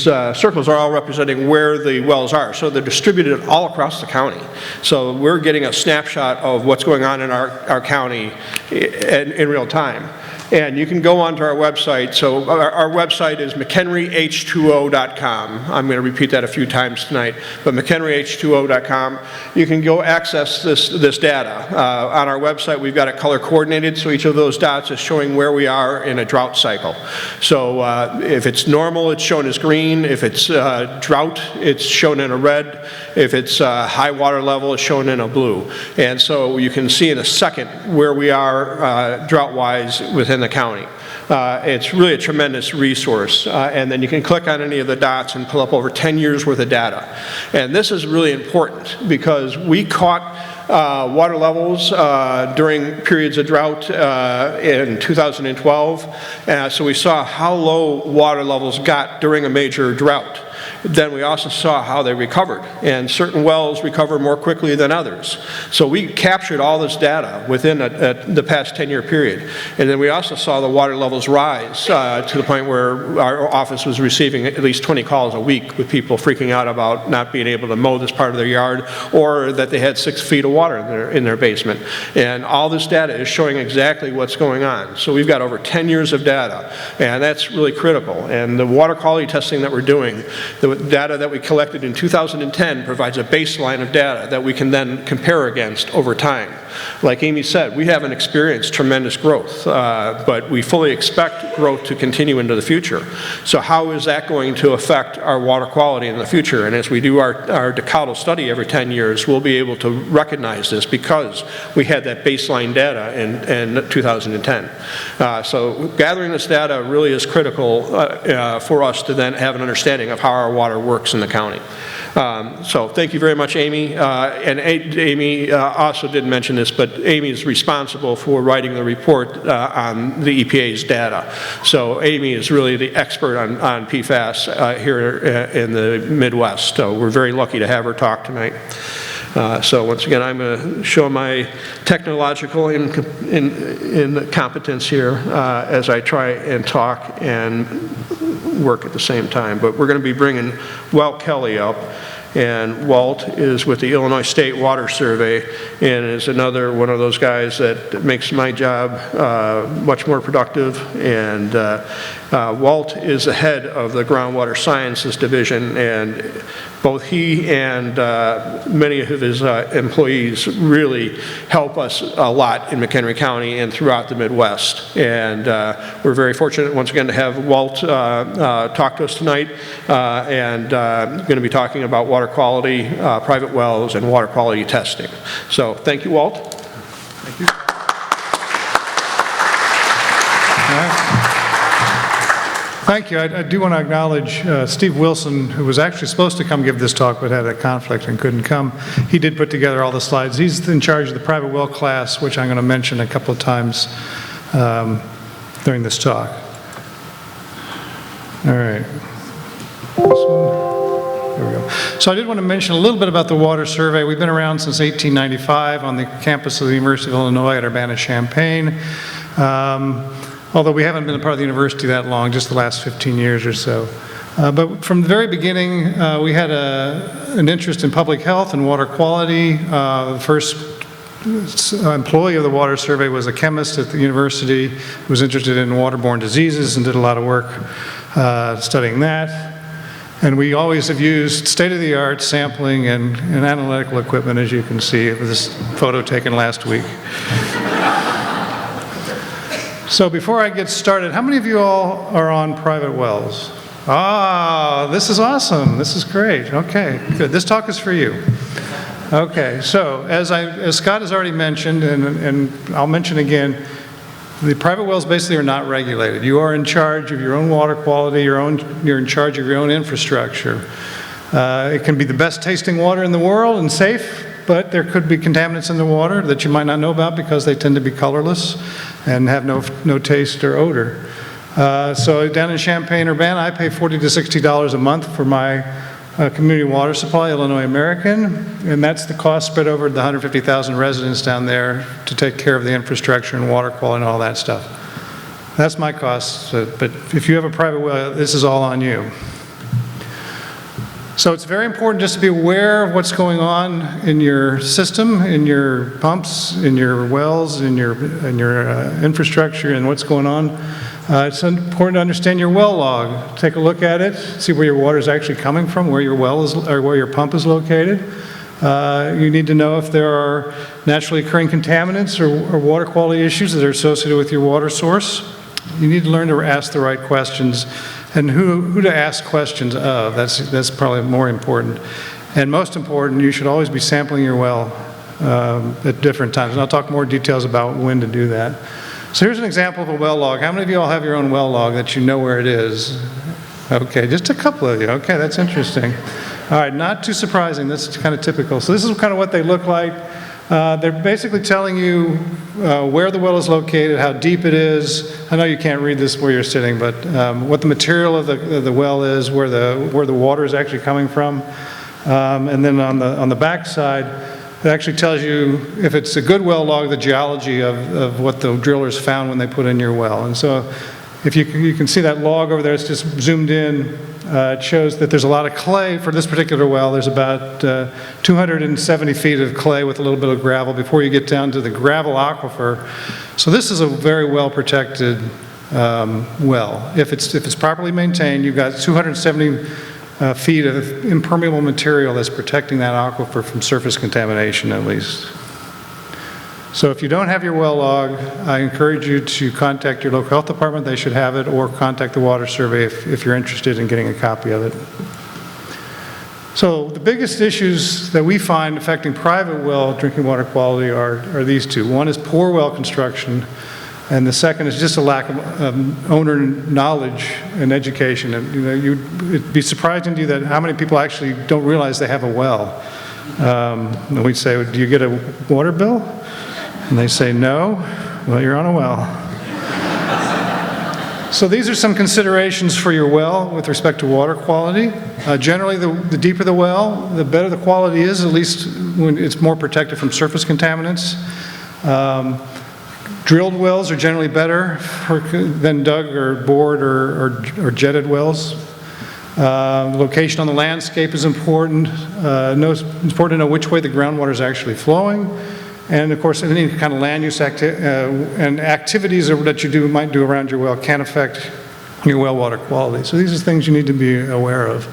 circles are all representing where the wells are. So they're distributed all across the county. So we're getting a snapshot of what's going on in our county in real time. And you can go onto our website. So our website is McHenryH2O.com. I'm going to repeat that a few times tonight, but McHenryH2O.com. You can go access this data. On our website, we've got it color coordinated, so each of those dots is showing where we are in a drought cycle. So if it's normal, it's shown as green. If it's drought, it's shown in a red. If it's high water level, it's shown in a blue. And so you can see in a second where we are drought-wise within the county. It's really a tremendous resource, and then you can click on any of the dots and pull up over 10 years worth of data. And this is really important because we caught water levels during periods of drought in 2012, so we saw how low water levels got during a major drought. Then we also saw how they recovered, and certain wells recover more quickly than others. So we captured all this data within the past 10-year period. And then we also saw the water levels rise to the point where our office was receiving at least 20 calls a week with people freaking out about not being able to mow this part of their yard, or that they had 6 feet of water in their basement. And all this data is showing exactly what's going on. So we've got over 10 years of data, and that's really critical. And the water quality testing that we're doing, the data that we collected in 2010 provides a baseline of data that we can then compare against over time. Like Amy said, we haven't experienced tremendous growth, but we fully expect growth to continue into the future. So how is that going to affect our water quality in the future? And as we do our decadal study every 10 years, we'll be able to recognize this because we had that baseline data in 2010. So gathering this data really is critical for us to then have an understanding of how our water works in the county. So thank you very much, Amy. And Amy also didn't mention this, but Amy is responsible for writing the report on the EPA's data. So Amy is really the expert on PFAS here in the Midwest. So we're very lucky to have her talk tonight. So once again, I'm going to show my technological incompetence here as I try and talk and work at the same time. But we're going to be bringing Walt Kelly up. And Walt is with the Illinois State Water Survey and is another one of those guys that makes my job much more productive. And Walt is the head of the Groundwater Sciences Division, and both he and many of his employees really help us a lot in McHenry County and throughout the Midwest. And we're very fortunate once again to have Walt talk to us tonight, and going to be talking about water quality, private wells, and water quality testing. So thank you, Walt. Thank you. Thank you. I do want to acknowledge Steve Wilson, who was actually supposed to come give this talk but had a conflict and couldn't come. He did put together all the slides. He's in charge of the private well class, which I'm going to mention a couple of times during this talk. All right. This one. There we go. So I did want to mention a little bit about the water survey. We've been around since 1895 on the campus of the University of Illinois at Urbana-Champaign. Although we haven't been a part of the university that long, just the last 15 years or so. But from the very beginning, we had an interest in public health and water quality. The first employee of the water survey was a chemist at the university who was interested in waterborne diseases and did a lot of work studying that. And we always have used state-of-the-art sampling and analytical equipment, as you can see. It was this photo taken last week. So before I get started, how many of you all are on private wells? Ah, this is awesome. This is great. Okay, good. This talk is for you. Okay, so as Scott has already mentioned, and I'll mention again, the private wells basically are not regulated. You are in charge of your own water quality, you're in charge of your own infrastructure. It can be the best tasting water in the world and safe, but there could be contaminants in the water that you might not know about because they tend to be colorless and have no taste or odor. So down in Champaign-Urbana, I pay $40 to $60 a month for my community water supply, Illinois American, and that's the cost spread over the 150,000 residents down there to take care of the infrastructure and water quality and all that stuff. That's my cost, but if you have a private well, this is all on you. So it's very important just to be aware of what's going on in your system, in your pumps, in your wells, in your infrastructure, and what's going on. It's important to understand your well log. Take a look at it, see where your water is actually coming from, where your well is, or where your pump is located. You need to know if there are naturally occurring contaminants or water quality issues that are associated with your water source. You need to learn to ask the right questions and who to ask questions of. That's probably more important. And most important, you should always be sampling your well at different times. And I'll talk more details about when to do that. So here's an example of a well log. How many of you all have your own well log that you know where it is? Okay, just a couple of you. Okay, that's interesting. All right, not too surprising. That's kind of typical. So this is kind of what they look like. They're basically telling you where the well is located, how deep it is. I know you can't read this where you're sitting, but what the material of the well is, where the water is actually coming from. And then on the back side, it actually tells you, if it's a good well log, the geology of what the drillers found when they put in your well. And so if you can see that log over there, it's just zoomed in. It shows that there's a lot of clay for this particular well. There's about 270 feet of clay with a little bit of gravel before you get down to the gravel aquifer. So this is a very well protected well. If it's properly maintained, you've got 270 feet of impermeable material that's protecting that aquifer from surface contamination at least. So if you don't have your well log, I encourage you to contact your local health department. They should have it, or contact the water survey if you're interested in getting a copy of it. So the biggest issues that we find affecting private well drinking water quality are these two. One is poor well construction, and the second is just a lack of owner knowledge and education. And, you know, it'd be surprising to you that how many people actually don't realize they have a well. And we'd say, do you get a water bill? And they say, no. Well, you're on a well. So these are some considerations for your well with respect to water quality. Generally, the deeper the well, the better the quality is, at least when it's more protected from surface contaminants. Drilled wells are generally better than dug or bored or jetted wells. Location on the landscape is important. It's important to know which way the groundwater is actually flowing. And of course, any kind of land use and activities that you might do around your well can affect your well water quality. So these are things you need to be aware of.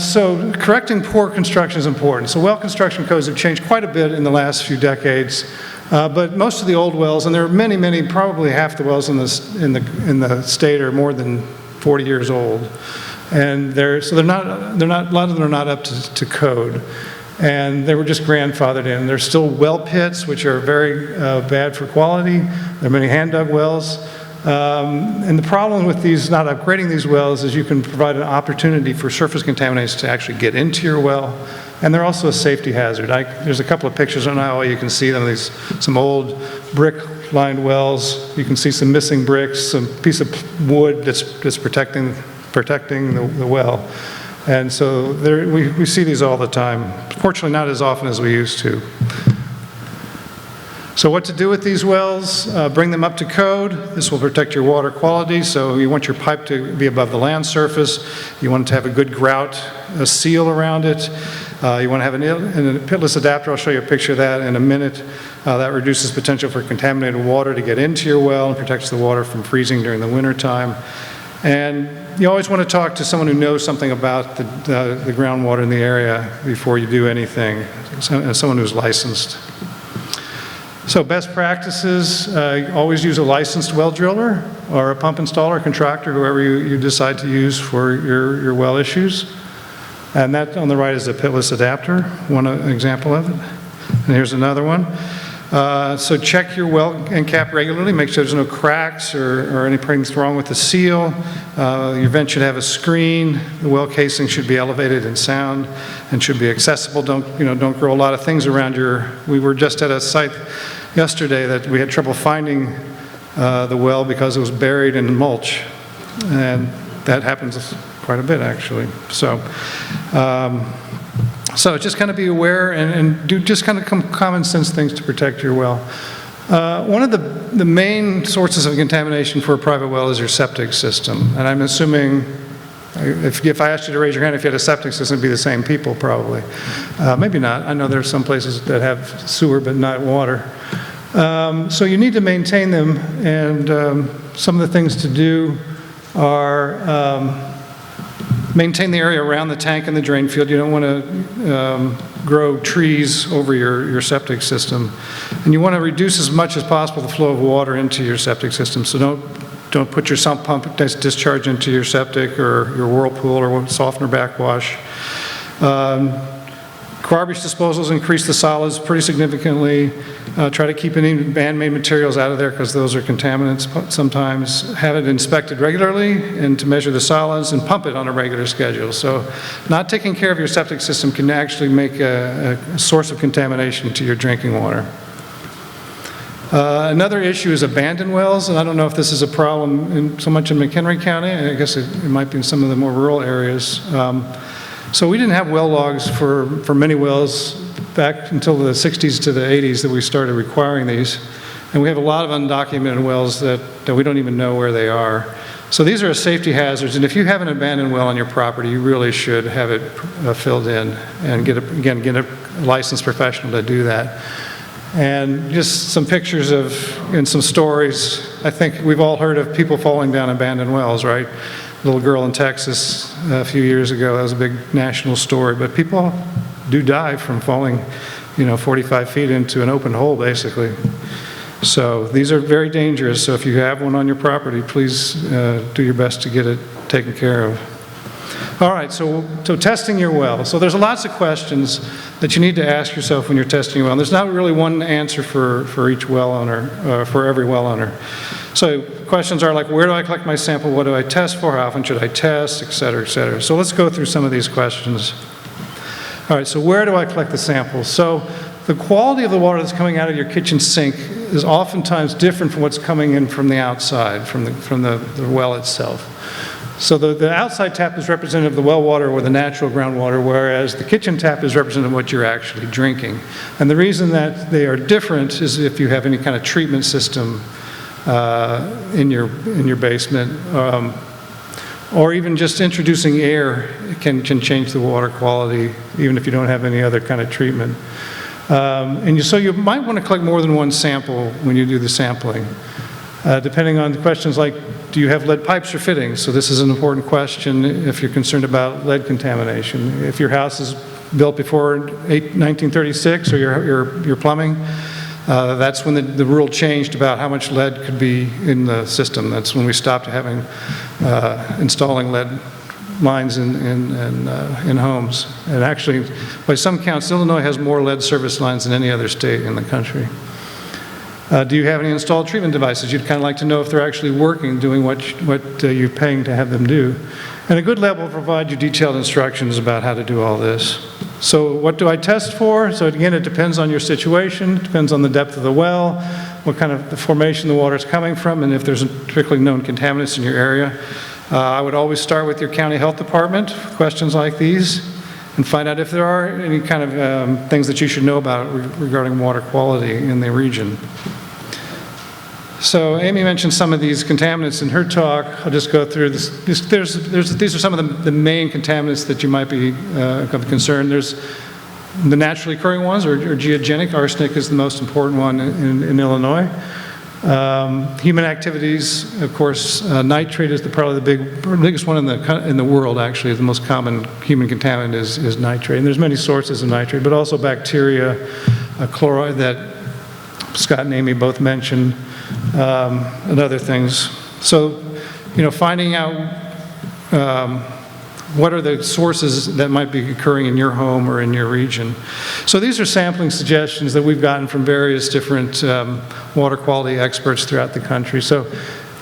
So correcting poor construction is important. So well construction codes have changed quite a bit in the last few decades, but most of the old wells, and there are many, probably half the wells in the state are more than 40 years old, and they're not a lot of them are not up to code. And they were just grandfathered in. There's still well pits, which are very bad for quality. There are many hand-dug wells. And the problem with these, not upgrading these wells, is you can provide an opportunity for surface contaminants to actually get into your well, and they're also a safety hazard. There's a couple of pictures on how you can see them. These some old brick-lined wells. You can see some missing bricks, some piece of wood that's protecting the well. And so we see these all the time. Fortunately, not as often as we used to. So what to do with these wells? Bring them up to code. This will protect your water quality. So you want your pipe to be above the land surface. You want it to have a good grout, a seal around it. You want to have a pitless adapter. I'll show you a picture of that in a minute. That reduces potential for contaminated water to get into your well and protects the water from freezing during the winter time. And you always want to talk to someone who knows something about the groundwater in the area before you do anything, someone who's licensed. So best practices, always use a licensed well driller or a pump installer, contractor, whoever you decide to use for your well issues. And that on the right is a pitless adapter, one example of it. And here's another one. So check your well and cap regularly, make sure there's no cracks or anything wrong with the seal. Your vent should have a screen. The well casing should be elevated and sound and should be accessible. Don't grow a lot of things around we were just at a site yesterday that we had trouble finding the well because it was buried in mulch. And that happens quite a bit, actually. So just kind of be aware and do just kind of common sense things to protect your well. One of the main sources of contamination for a private well is your septic system. And I'm assuming, if I asked you to raise your hand if you had a septic system, it'd be the same people probably. Maybe not. I know there are some places that have sewer but not water. So you need to maintain them, and some of the things to do are maintain the area around the tank and the drain field. You don't want to grow trees over your septic system. And you want to reduce as much as possible the flow of water into your septic system. So don't put your sump pump discharge into your septic or your whirlpool or softener backwash. Garbage disposals increase the solids pretty significantly. Try to keep any man-made materials out of there because those are contaminants sometimes. Have it inspected regularly and to measure the solids and pump it on a regular schedule. So not taking care of your septic system can actually make a source of contamination to your drinking water. Another issue is abandoned wells, and I don't know if this is a problem so much in McHenry County. I guess it might be in some of the more rural areas. So we didn't have well logs for many wells back until the 60s to the 80s that we started requiring these. And we have a lot of undocumented wells that we don't even know where they are. So these are safety hazards, and if you have an abandoned well on your property, you really should have it filled in and get a licensed professional to do that. And just some pictures and some stories. I think we've all heard of people falling down abandoned wells, right? Little girl in Texas a few years ago, that was a big national story, but people do die from falling, 45 feet into an open hole, basically. So these are very dangerous, so if you have one on your property, please do your best to get it taken care of. All right, so testing your well. So there's lots of questions that you need to ask yourself when you're testing your well. There's not really one answer for each well owner, for every well owner. So questions are like, where do I collect my sample? What do I test for? How often should I test? Et cetera, et cetera. So let's go through some of these questions. All right, so where do I collect the samples? So the quality of the water that's coming out of your kitchen sink is oftentimes different from what's coming in from the outside, from the well itself. So the outside tap is representative of the well water or the natural groundwater, whereas the kitchen tap is representative of what you're actually drinking. And the reason that they are different is if you have any kind of treatment system in your basement, or even just introducing air can change the water quality, even if you don't have any other kind of treatment. So you might want to collect more than one sample when you do the sampling, depending on the questions like, do you have lead pipes or fittings? So this is an important question if you're concerned about lead contamination. If your house is built before 1936 or your plumbing, that's when the rule changed about how much lead could be in the system. That's when we stopped installing lead lines in homes. And actually, by some counts, Illinois has more lead service lines than any other state in the country. Do you have any installed treatment devices? You'd kind of like to know if they're actually working, doing what you're paying to have them do. And a good lab will provide you detailed instructions about how to do all this. So what do I test for? So again, it depends on your situation, it depends on the depth of the well, what kind of the formation the water is coming from, and if there's particularly known contaminants in your area. I would always start with your county health department, questions like these, and find out if there are any kind of things that you should know about regarding water quality in the region. So Amy mentioned some of these contaminants in her talk. I'll just go through this. These are some of the main contaminants that you might be of concern. There's the naturally occurring ones, or geogenic. Arsenic is the most important one in Illinois. Human activities, of course, nitrate is probably the biggest one in the world, actually. The most common human contaminant is nitrate. And there's many sources of nitrate, but also bacteria, chloride that Scott and Amy both mentioned, and other things. So, finding out what are the sources that might be occurring in your home or in your region. So these are sampling suggestions that we've gotten from various different water quality experts throughout the country. So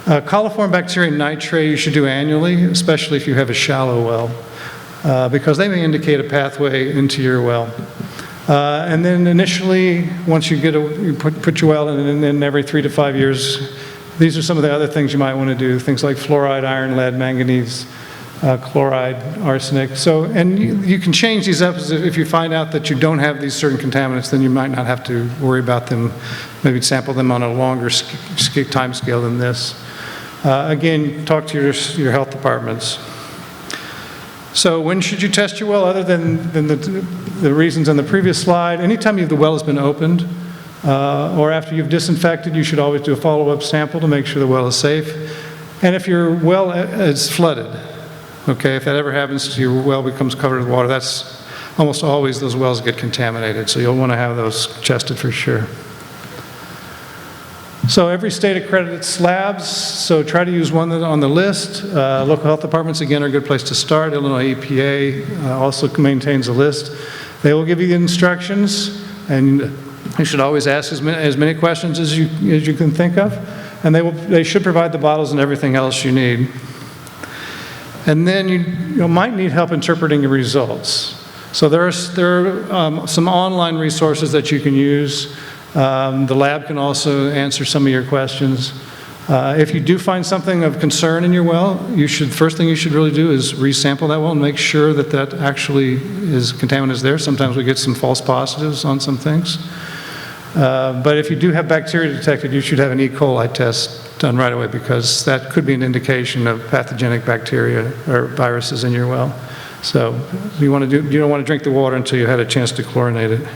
coliform bacteria nitrate you should do annually, especially if you have a shallow well, because they may indicate a pathway into your well. And then initially, once you put your well in, and then every 3 to 5 years, these are some of the other things you might want to do, things like fluoride, iron, lead, manganese, chloride, arsenic. So, and you can change these up if you find out that you don't have these certain contaminants, then you might not have to worry about them, maybe sample them on a longer time scale than this. Again, talk to your health departments. So when should you test your well, other than the reasons on the previous slide? Anytime the well has been opened, or after you've disinfected, you should always do a follow-up sample to make sure the well is safe. And if your well is flooded, okay, if that ever happens to your well becomes covered with water, that's almost always those wells get contaminated, so you'll want to have those tested for sure. So every state accredits labs, so try to use one that's on the list. Local health departments, again, are a good place to start. Illinois EPA also maintains a list. They will give you the instructions, and you should always ask as many questions as you can think of, and they should provide the bottles and everything else you need. And then you might need help interpreting your results. So there are some online resources that you can use. The lab can also answer some of your questions. If you do find something of concern in your well, first thing you should really do is resample that well and make sure that actually is contaminant is there. Sometimes we get some false positives on some things. But if you do have bacteria detected, you should have an E. coli test done right away, because that could be an indication of pathogenic bacteria or viruses in your well. So you don't want to drink the water until you had a chance to chlorinate it.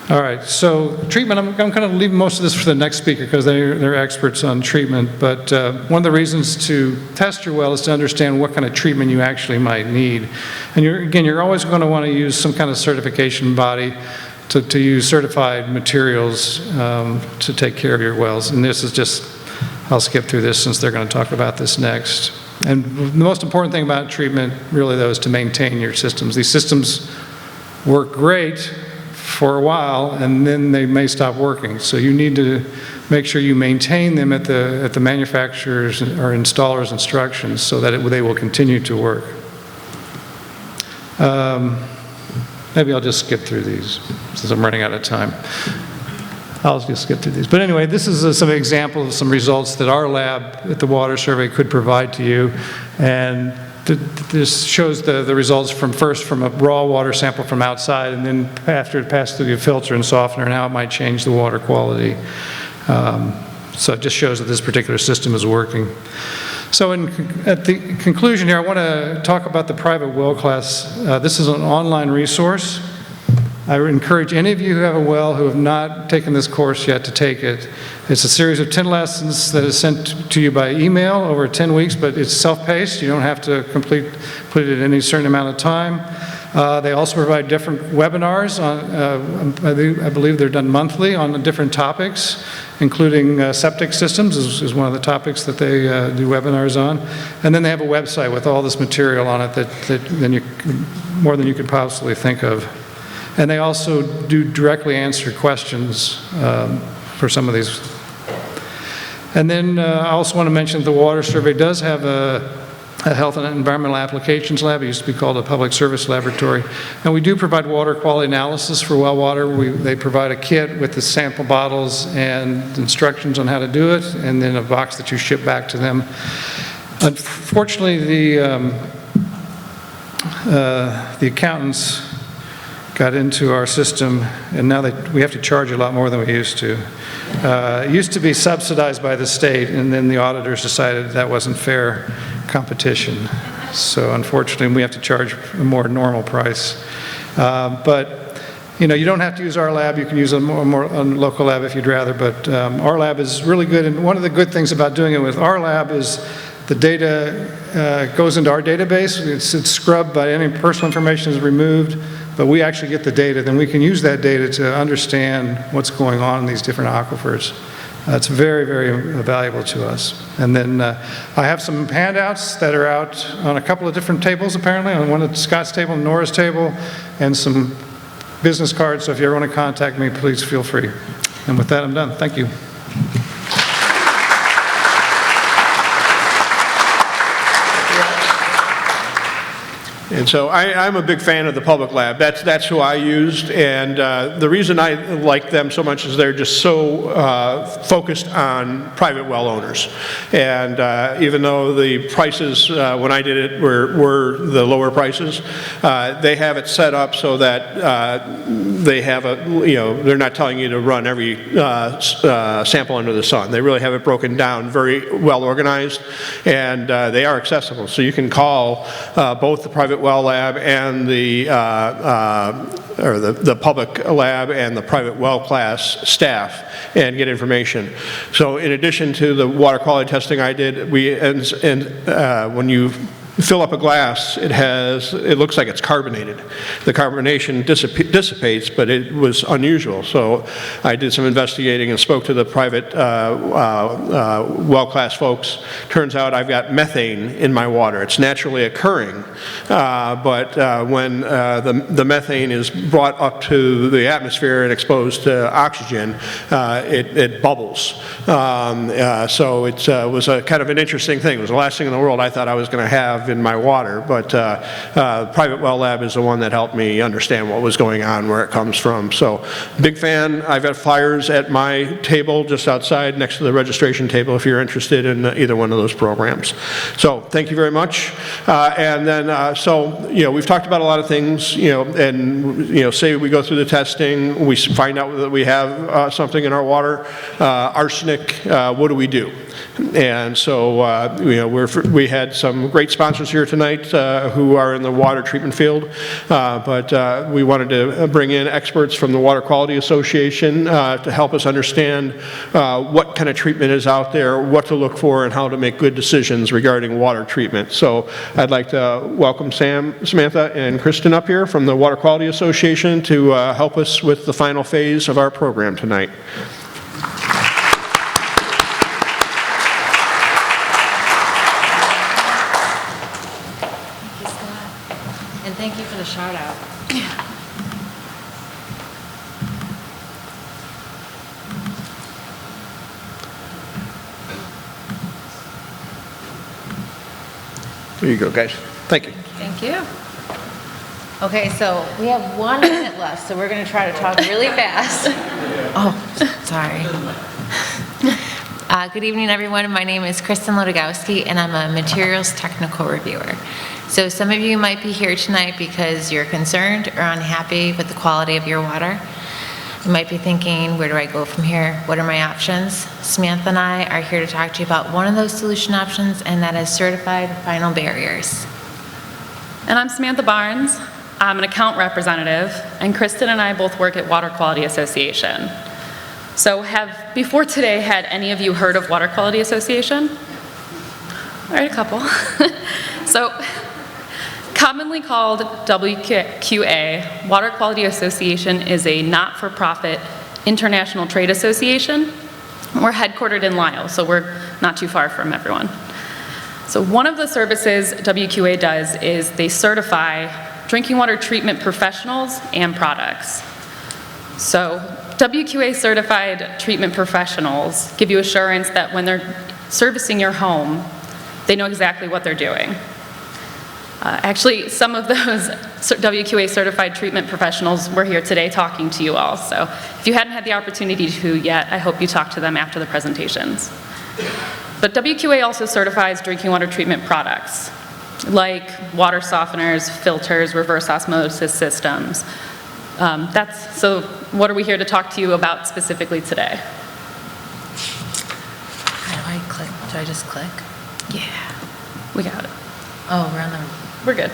All right, so treatment, I'm kind of leaving most of this for the next speaker because they're experts on treatment, but one of the reasons to test your well is to understand what kind of treatment you actually might need. And you're always going to want to use some kind of certification body to use certified materials to take care of your wells. And this is just, I'll skip through this since they're going to talk about this next. And the most important thing about treatment really though is to maintain your systems. These systems work great for a while and then they may stop working. So you need to make sure you maintain them at the manufacturer's or installer's instructions so that they will continue to work. Maybe I'll just skip through these since I'm running out of time. I'll just skip through these. But anyway, this is some example of some results that our lab at the Water Survey could provide to you. And this shows the results from a raw water sample from outside, and then after it passed through the filter and softener, and how it might change the water quality. So it just shows that this particular system is working. So at the conclusion here, I want to talk about the private well class. This is an online resource. I would encourage any of you who have a well who have not taken this course yet to take it. It's a series of 10 lessons that is sent to you by email over 10 weeks, but it's self-paced. You don't have to complete it in any certain amount of time. They also provide different webinars. I believe they're done monthly on different topics, including septic systems is one of the topics that they do webinars on. And then they have a website with all this material on it that more than you could possibly think of. And they also do directly answer questions for some of these. And then I also want to mention that the Water Survey does have a health and environmental applications lab. It used to be called a public service laboratory. And we do provide water quality analysis for well water. They provide a kit with the sample bottles and instructions on how to do it, and then a box that you ship back to them. Unfortunately, the accountants got into our system, and now we have to charge a lot more than we used to. It used to be subsidized by the state, and then the auditors decided that wasn't fair competition. So unfortunately, we have to charge a more normal price. But you know, you don't have to use our lab. You can use a local lab if you'd rather. But our lab is really good, and one of the good things about doing it with our lab is the data goes into our database. It's scrubbed, by any personal information is removed, but we actually get the data. Then we can use that data to understand what's going on in these different aquifers. It's very, very valuable to us. And then I have some handouts that are out on a couple of different tables, apparently, on one at Scott's table, Nora's table, and some business cards. So if you ever want to contact me, please feel free. And with that, I'm done. Thank you. And so I'm a big fan of the public lab. That's who I used, and the reason I like them so much is they're just so focused on private well owners. And even though the prices when I did it were the lower prices, they have it set up so that they have they're not telling you to run every sample under the sun. They really have it broken down, very well organized, and they are accessible. So you can call both the private well lab and the public lab and the private well class staff and get information. So in addition to the water quality testing I did, when you fill up a glass, it looks like it's carbonated. The carbonation dissipates, but it was unusual. So I did some investigating and spoke to the private well class folks. Turns out I've got methane in my water. It's naturally occurring, but when the methane is brought up to the atmosphere and exposed to oxygen, it bubbles. So it was a kind of an interesting thing. It was the last thing in the world I thought I was going to have in my water, but private well lab is the one that helped me understand what was going on, where it comes from. So big fan. I've got flyers at my table just outside next to the registration table if you're interested in either one of those programs. So thank you very much. And then we've talked about a lot of things, and say we go through the testing, we find out that we have something in our water, arsenic, what do we do? And so we had some great sponsors here tonight who are in the water treatment field, but we wanted to bring in experts from the Water Quality Association to help us understand what kind of treatment is out there, what to look for, and how to make good decisions regarding water treatment. So I'd like to welcome Samantha and Kristin up here from the Water Quality Association to help us with the final phase of our program tonight. Thank you for the shout out. There you go, guys. Thank you. Thank you. Okay, so we have 1 minute left, so we're going to try to talk really fast. Oh, sorry. Good evening, everyone. My name is Kristen Lodigowski, and I'm a materials technical reviewer. So some of you might be here tonight because you're concerned or unhappy with the quality of your water. You might be thinking, where do I go from here? What are my options? Samantha and I are here to talk to you about one of those solution options, and that is certified final barriers. And I'm Samantha Barnes. I'm an account representative, and Kristin and I both work at Water Quality Association. So before today, had any of you heard of Water Quality Association? All right, a couple. So, commonly called WQA, Water Quality Association is a not-for-profit international trade association. We're headquartered in Lisle, so we're not too far from everyone. So one of the services WQA does is they certify drinking water treatment professionals and products. So WQA certified treatment professionals give you assurance that when they're servicing your home, they know exactly what they're doing. Actually, some of those WQA certified treatment professionals were here today talking to you all. So if you hadn't had the opportunity to yet, I hope you talk to them after the presentations. But WQA also certifies drinking water treatment products, like water softeners, filters, reverse osmosis systems. So what are we here to talk to you about specifically today? How do I click? Do I just click? Yeah. We got it. Oh, we're on the, We're good.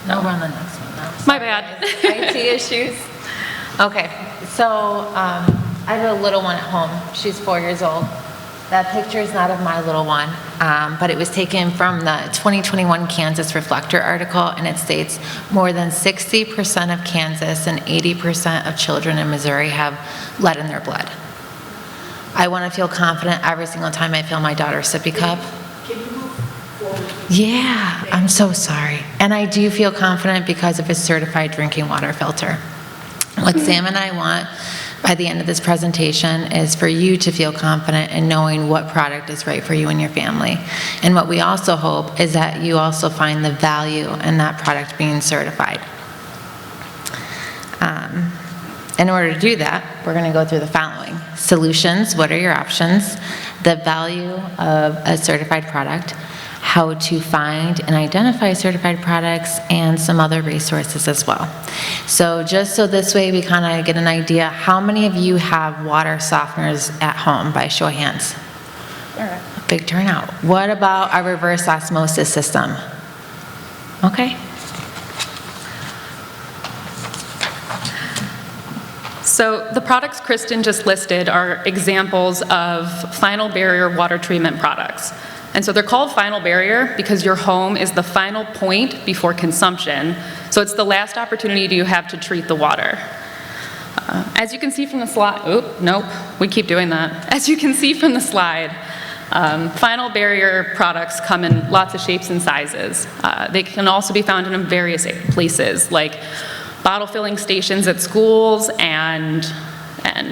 no, we're on the next one now. My bad. IT issues. Okay, so I have a little one at home. She's 4 years old. That picture is not of my little one, but it was taken from the 2021 Kansas Reflector article, and it states more than 60% of Kansas and 80% of children in Missouri have lead in their blood. I want to feel confident every single time I fill my daughter's sippy cup. Can you move forward? Yeah, I'm so sorry. And I do feel confident because of a certified drinking water filter. What Sam and I want by the end of this presentation is for you to feel confident in knowing what product is right for you and your family. And what we also hope is that you also find the value in that product being certified. In order to do that, we're going to go through the following. Solutions, what are your options? The value of a certified product, how to find and identify certified products, and some other resources as well. So just so this way we kind of get an idea, how many of you have water softeners at home by show of hands? All right. Big turnout. What about our reverse osmosis system? Okay. So the products Kristen just listed are examples of final barrier water treatment products. And so they're called final barrier because your home is the final point before consumption. So it's the last opportunity you have to treat the water. As you can see from the slide, we keep doing that. As you can see from the slide, final barrier products come in lots of shapes and sizes. They can also be found in various places, like bottle filling stations at schools and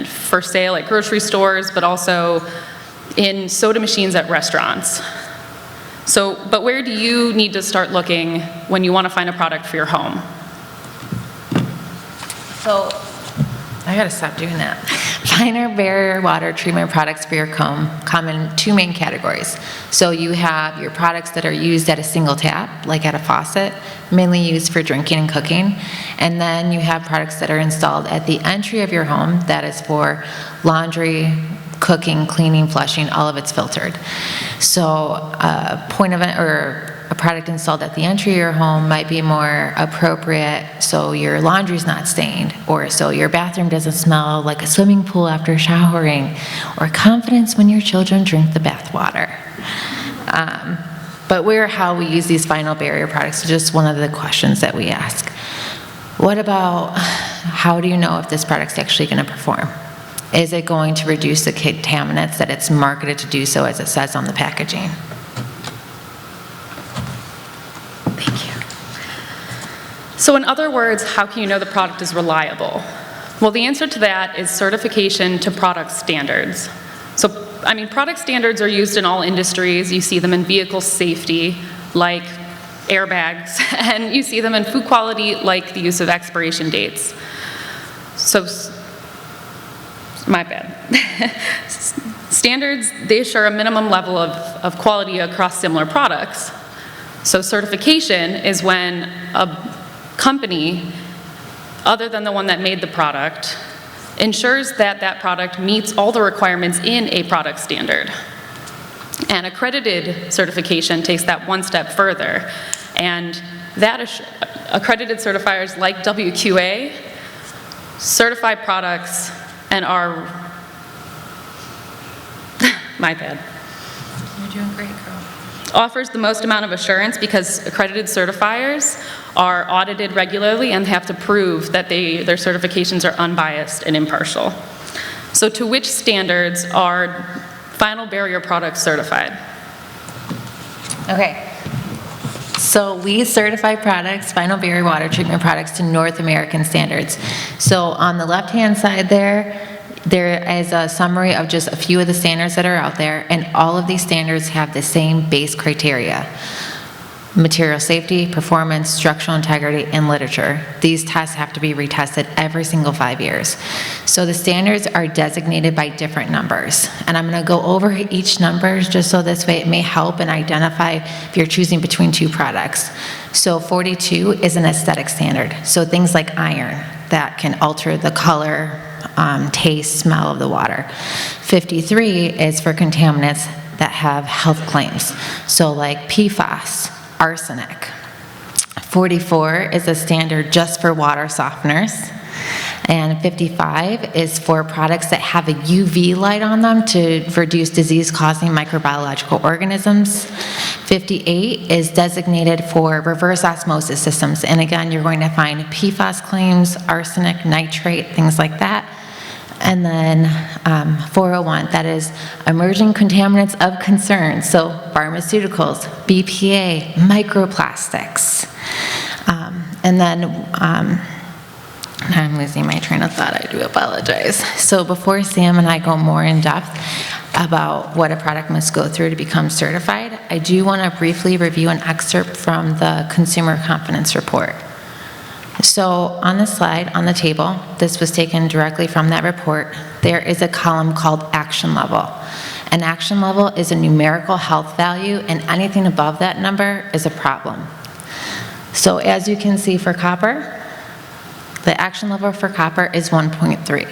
for sale at grocery stores, but also in soda machines at restaurants. But where do you need to start looking when you want to find a product for your home? So, I gotta stop doing that. Finer barrier water treatment products for your home come in two main categories. So you have your products that are used at a single tap, like at a faucet, mainly used for drinking and cooking. And then you have products that are installed at the entry of your home, that is for laundry, cooking, cleaning, flushing, all of it's filtered. So a product installed at the entry of your home might be more appropriate so your laundry's not stained, or so your bathroom doesn't smell like a swimming pool after showering, or confidence when your children drink the bath water. But how we use these final barrier products is just one of the questions that we ask. What about, how do you know if this product's actually going to perform? Is it going to reduce the contaminants that it's marketed to do so, as it says on the packaging? Thank you. So in other words, how can you know the product is reliable? Well, the answer to that is certification to product standards. So, product standards are used in all industries. You see them in vehicle safety, like airbags, and you see them in food quality, like the use of expiration dates. So, my bad. Standards, they assure a minimum level of quality across similar products. So certification is when a company, other than the one that made the product, ensures that that product meets all the requirements in a product standard. And accredited certification takes that one step further. And that accredited certifiers like WQA certify products and are, my bad. You're doing great, girl. Offers the most amount of assurance because accredited certifiers are audited regularly and have to prove that their certifications are unbiased and impartial. So to which standards are final barrier products certified? Okay. So we certify products, final barrier water treatment products, to North American standards. So on the left-hand side there is a summary of just a few of the standards that are out there, and all of these standards have the same base criteria: material safety, performance, structural integrity, and literature. These tests have to be retested every single 5 years. So the standards are designated by different numbers. And I'm going to go over each number just so this way it may help and identify if you're choosing between two products. So 42 is an aesthetic standard. So things like iron that can alter the color, taste, smell of the water. 53 is for contaminants that have health claims. So like PFAS, arsenic. 44 is a standard just for water softeners. And 55 is for products that have a UV light on them to reduce disease-causing microbiological organisms. 58 is designated for reverse osmosis systems. And again, you're going to find PFAS claims, arsenic, nitrate, things like that. And then 401, that is emerging contaminants of concern, so pharmaceuticals, BPA, microplastics. And then, I'm losing my train of thought, I do apologize. So before Sam and I go more in depth about what a product must go through to become certified, I do want to briefly review an excerpt from the Consumer Confidence Report. So on the slide, on the table, this was taken directly from that report, there is a column called action level. An action level is a numerical health value, and anything above that number is a problem. So as you can see for copper, the action level for copper is 1.3.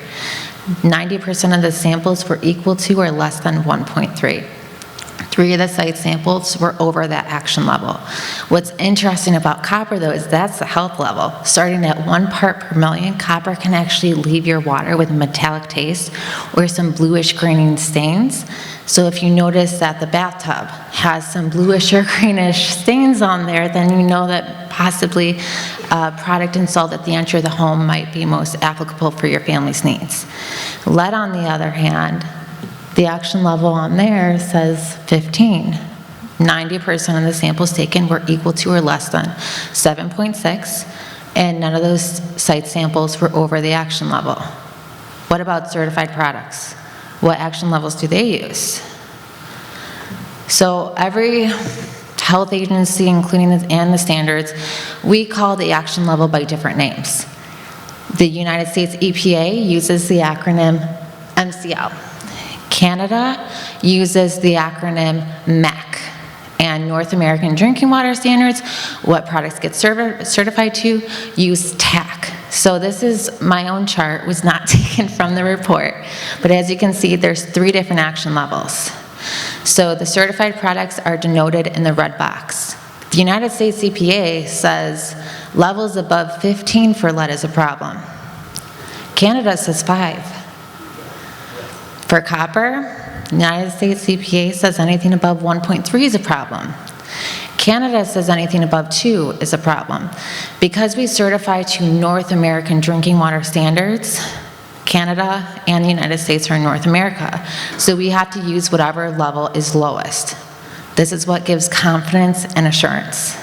90% of the samples were equal to or less than 1.3. 3 of the site samples were over that action level. What's interesting about copper, though, is that's the health level. Starting at 1 part per million, copper can actually leave your water with a metallic taste or some bluish graining stains. So if you notice that the bathtub has some bluish or greenish stains on there, then you know that possibly a product installed at the entry of the home might be most applicable for your family's needs. Lead, on the other hand, the action level on there says 15. 90% of the samples taken were equal to or less than 7.6, and none of those site samples were over the action level. What about certified products? What action levels do they use? So every health agency, including the standards, we call the action level by different names. The United States EPA uses the acronym MCL. Canada uses the acronym MEC, and North American Drinking Water Standards, what products get certified to, use TAC. So this is my own chart, was not taken from the report, but as you can see, there's 3 different action levels. So the certified products are denoted in the red box. The United States EPA says levels above 15 for lead is a problem. Canada says 5. For copper, the United States EPA says anything above 1.3 is a problem. Canada says anything above 2 is a problem. Because we certify to North American Drinking Water Standards, Canada and the United States are in North America, so we have to use whatever level is lowest. This is what gives confidence and assurance.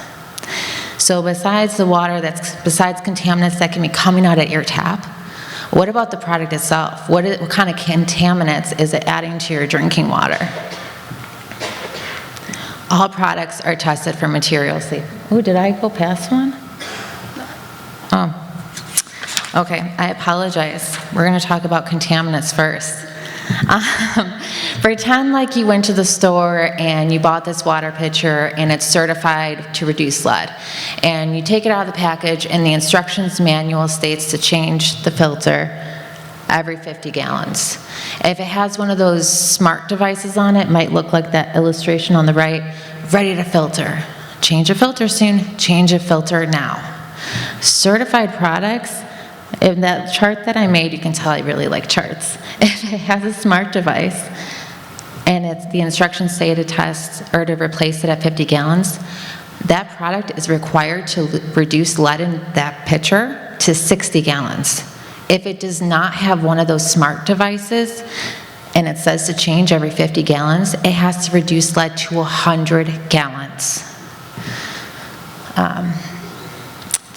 So besides the water, besides contaminants that can be coming out at your tap, what about the product itself? What kind of contaminants is it adding to your drinking water? All products are tested for material safety. Oh, did I go past one? Oh, okay, I apologize. We're going to talk about contaminants first. Pretend like you went to the store and you bought this water pitcher and it's certified to reduce lead. And you take it out of the package and the instructions manual states to change the filter every 50 gallons. If it has one of those smart devices on it, might look like that illustration on the right, ready to filter. Change a filter soon, change a filter now. Certified products, in that chart that I made, you can tell I really like charts. If it has a smart device and the instructions say to test or to replace it at 50 gallons, that product is required to reduce lead in that pitcher to 60 gallons. If it does not have one of those smart devices and it says to change every 50 gallons, it has to reduce lead to 100 gallons.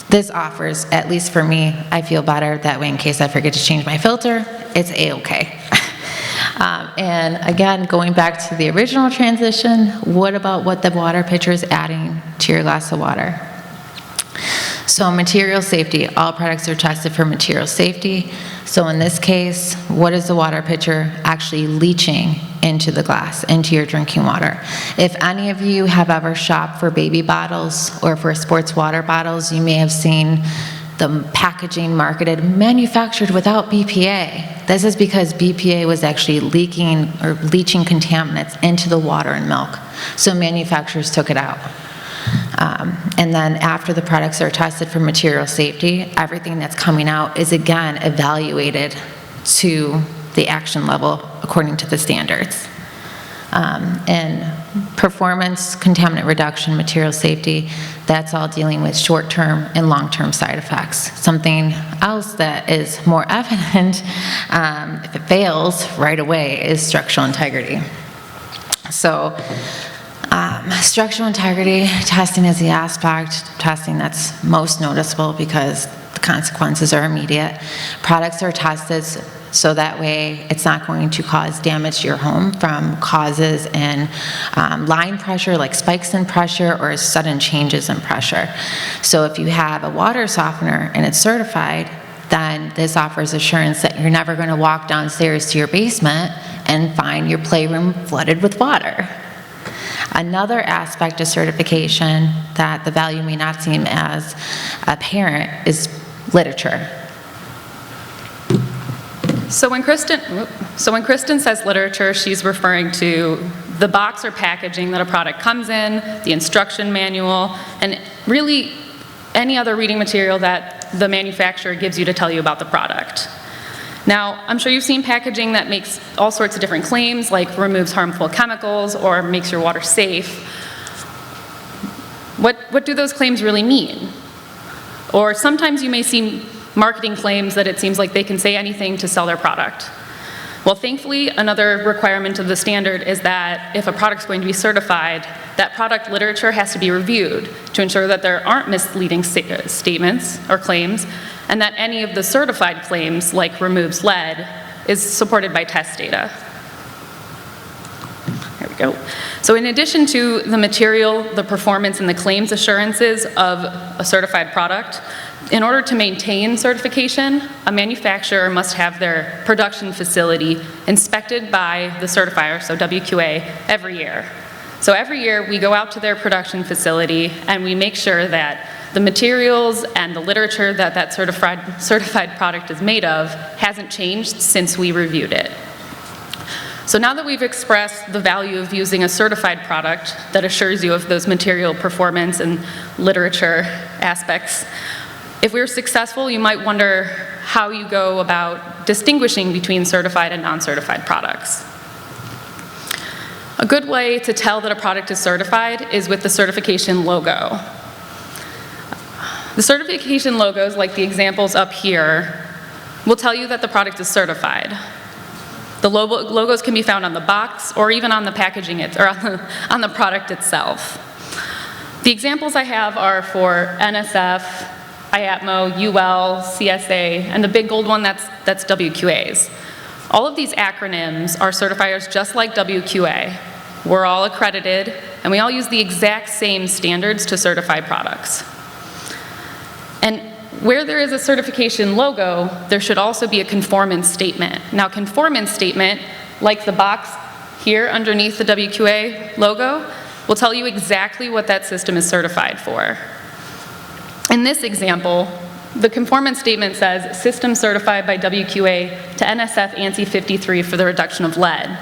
This offers, at least for me, I feel better that way in case I forget to change my filter, it's A-okay. And again, going back to the original transition, what about what the water pitcher is adding to your glass of water? So material safety, all products are tested for material safety. So in this case, what is the water pitcher actually leaching into the glass, into your drinking water? If any of you have ever shopped for baby bottles or for sports water bottles, you may have seen the packaging marketed, manufactured without BPA. This is because BPA was actually leaking or leaching contaminants into the water and milk. So manufacturers took it out. And then after the products are tested for material safety, everything that's coming out is again evaluated to the action level according to the standards. And performance, contaminant reduction, material safety, that's all dealing with short-term and long-term side effects. Something else that is more evident if it fails right away is structural integrity. So structural integrity testing is the aspect of testing that's most noticeable because the consequences are immediate. Products are tested so that way it's not going to cause damage to your home from causes in line pressure, like spikes in pressure or sudden changes in pressure. So if you have a water softener and it's certified, then this offers assurance that you're never going to walk downstairs to your basement and find your playroom flooded with water. Another aspect of certification that the value may not seem as apparent is literature. So when Kristen says literature, she's referring to the box or packaging that a product comes in, the instruction manual, and really any other reading material that the manufacturer gives you to tell you about the product. Now, I'm sure you've seen packaging that makes all sorts of different claims, like removes harmful chemicals or makes your water safe. What do those claims really mean? Or sometimes you may see marketing claims that it seems like they can say anything to sell their product. Well, thankfully, another requirement of the standard is that if a product's going to be certified, that product literature has to be reviewed to ensure that there aren't misleading statements or claims, and that any of the certified claims, like removes lead, is supported by test data. There we go. So in addition to the material, the performance, and the claims assurances of a certified product, in order to maintain certification, a manufacturer must have their production facility inspected by the certifier, so WQA, every year. So every year we go out to their production facility and we make sure that the materials and the literature that that certified product is made of hasn't changed since we reviewed it. So now that we've expressed the value of using a certified product that assures you of those material performance and literature aspects, if we're successful, you might wonder how you go about distinguishing between certified and non-certified products. A good way to tell that a product is certified is with the certification logo. The certification logos, like the examples up here, will tell you that the product is certified. The logos can be found on the box or even on the packaging, or on the product itself. The examples I have are for NSF, IATMO, UL, CSA, and the big gold one, that's WQA's. All of these acronyms are certifiers just like WQA. We're all accredited, and we all use the exact same standards to certify products. And where there is a certification logo, there should also be a conformance statement. Now, conformance statement, like the box here underneath the WQA logo, will tell you exactly what that system is certified for. In this example, the conformance statement says, system certified by WQA to NSF ANSI 53 for the reduction of lead.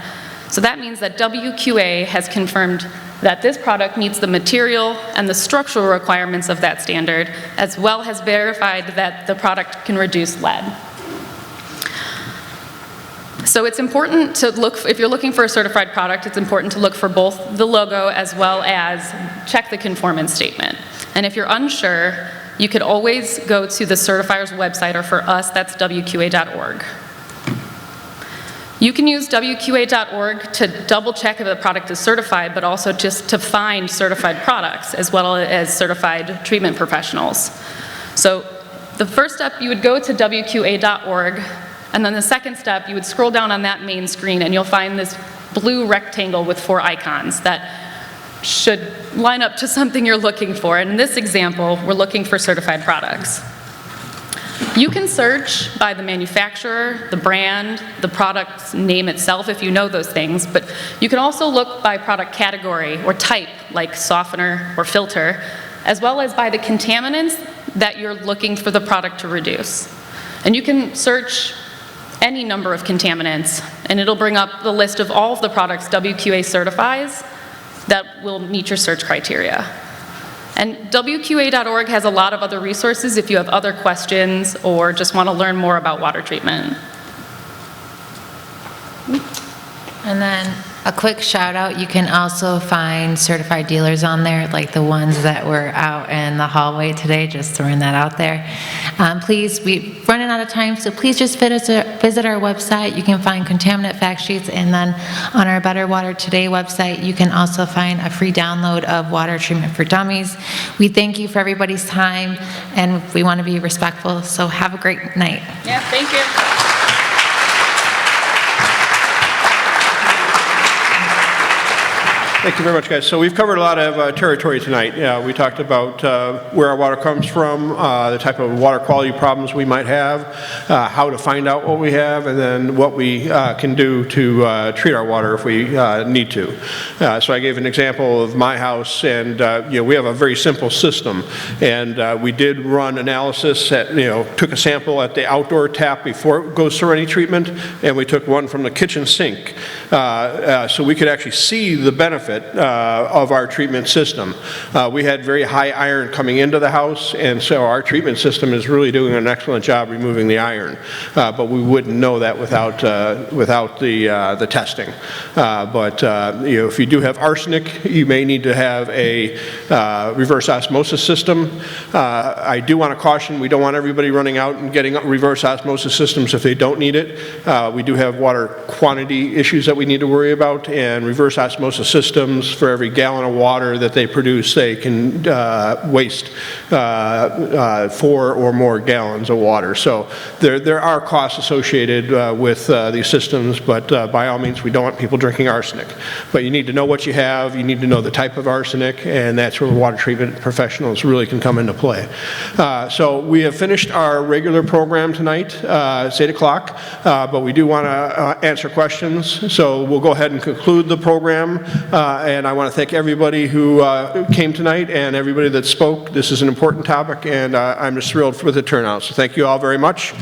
So that means that WQA has confirmed that this product meets the material and the structural requirements of that standard, as well as verified that the product can reduce lead. So it's important to look, if you're looking for a certified product, it's important to look for both the logo as well as check the conformance statement. And if you're unsure, you could always go to the certifier's website, or for us, that's WQA.org. You can use WQA.org to double check if the product is certified, but also just to find certified products as well as certified treatment professionals. So the first step, you would go to WQA.org, and then the second step, you would scroll down on that main screen and you'll find this blue rectangle with 4 icons that should line up to something you're looking for. And in this example, we're looking for certified products. You can search by the manufacturer, the brand, the product's name itself if you know those things, but you can also look by product category or type, like softener or filter, as well as by the contaminants that you're looking for the product to reduce. And you can search any number of contaminants, and it'll bring up the list of all of the products WQA certifies that will meet your search criteria. And WQA.org has a lot of other resources if you have other questions or just want to learn more about water treatment. And then a quick shout out, you can also find certified dealers on there, like the ones that were out in the hallway today, just throwing that out there. Please, we're running out of time, so please just visit our website. You can find contaminant fact sheets, and then on our Better Water Today website, you can also find a free download of Water Treatment for Dummies. We thank you for everybody's time, and we want to be respectful, so have a great night. Yeah, thank you. Thank you very much, guys. So we've covered a lot of territory tonight. We talked about where our water comes from, the type of water quality problems we might have, how to find out what we have, and then what we can do to treat our water if we need to. So I gave an example of my house, and we have a very simple system. And we did run analysis at, took a sample at the outdoor tap before it goes through any treatment, and we took one from the kitchen sink. So we could actually see the benefit of our treatment system. We had very high iron coming into the house, and so our treatment system is really doing an excellent job removing the iron. But we wouldn't know that without the testing. But if you do have arsenic, you may need to have a reverse osmosis system. I do want to caution, we don't want everybody running out and getting reverse osmosis systems if they don't need it. We do have water quantity issues that we need to worry about, and reverse osmosis systems, for every gallon of water that they produce, they can waste 4 or more gallons of water. So there are costs associated with these systems, but by all means, we don't want people drinking arsenic. But you need to know what you have, you need to know the type of arsenic, and that's where the water treatment professionals really can come into play. So we have finished our regular program tonight. It's 8 o'clock, but we do want to answer questions, so we'll go ahead and conclude the program. And I want to thank everybody who came tonight and everybody that spoke. This is an important topic, and I'm just thrilled for the turnout. So thank you all very much.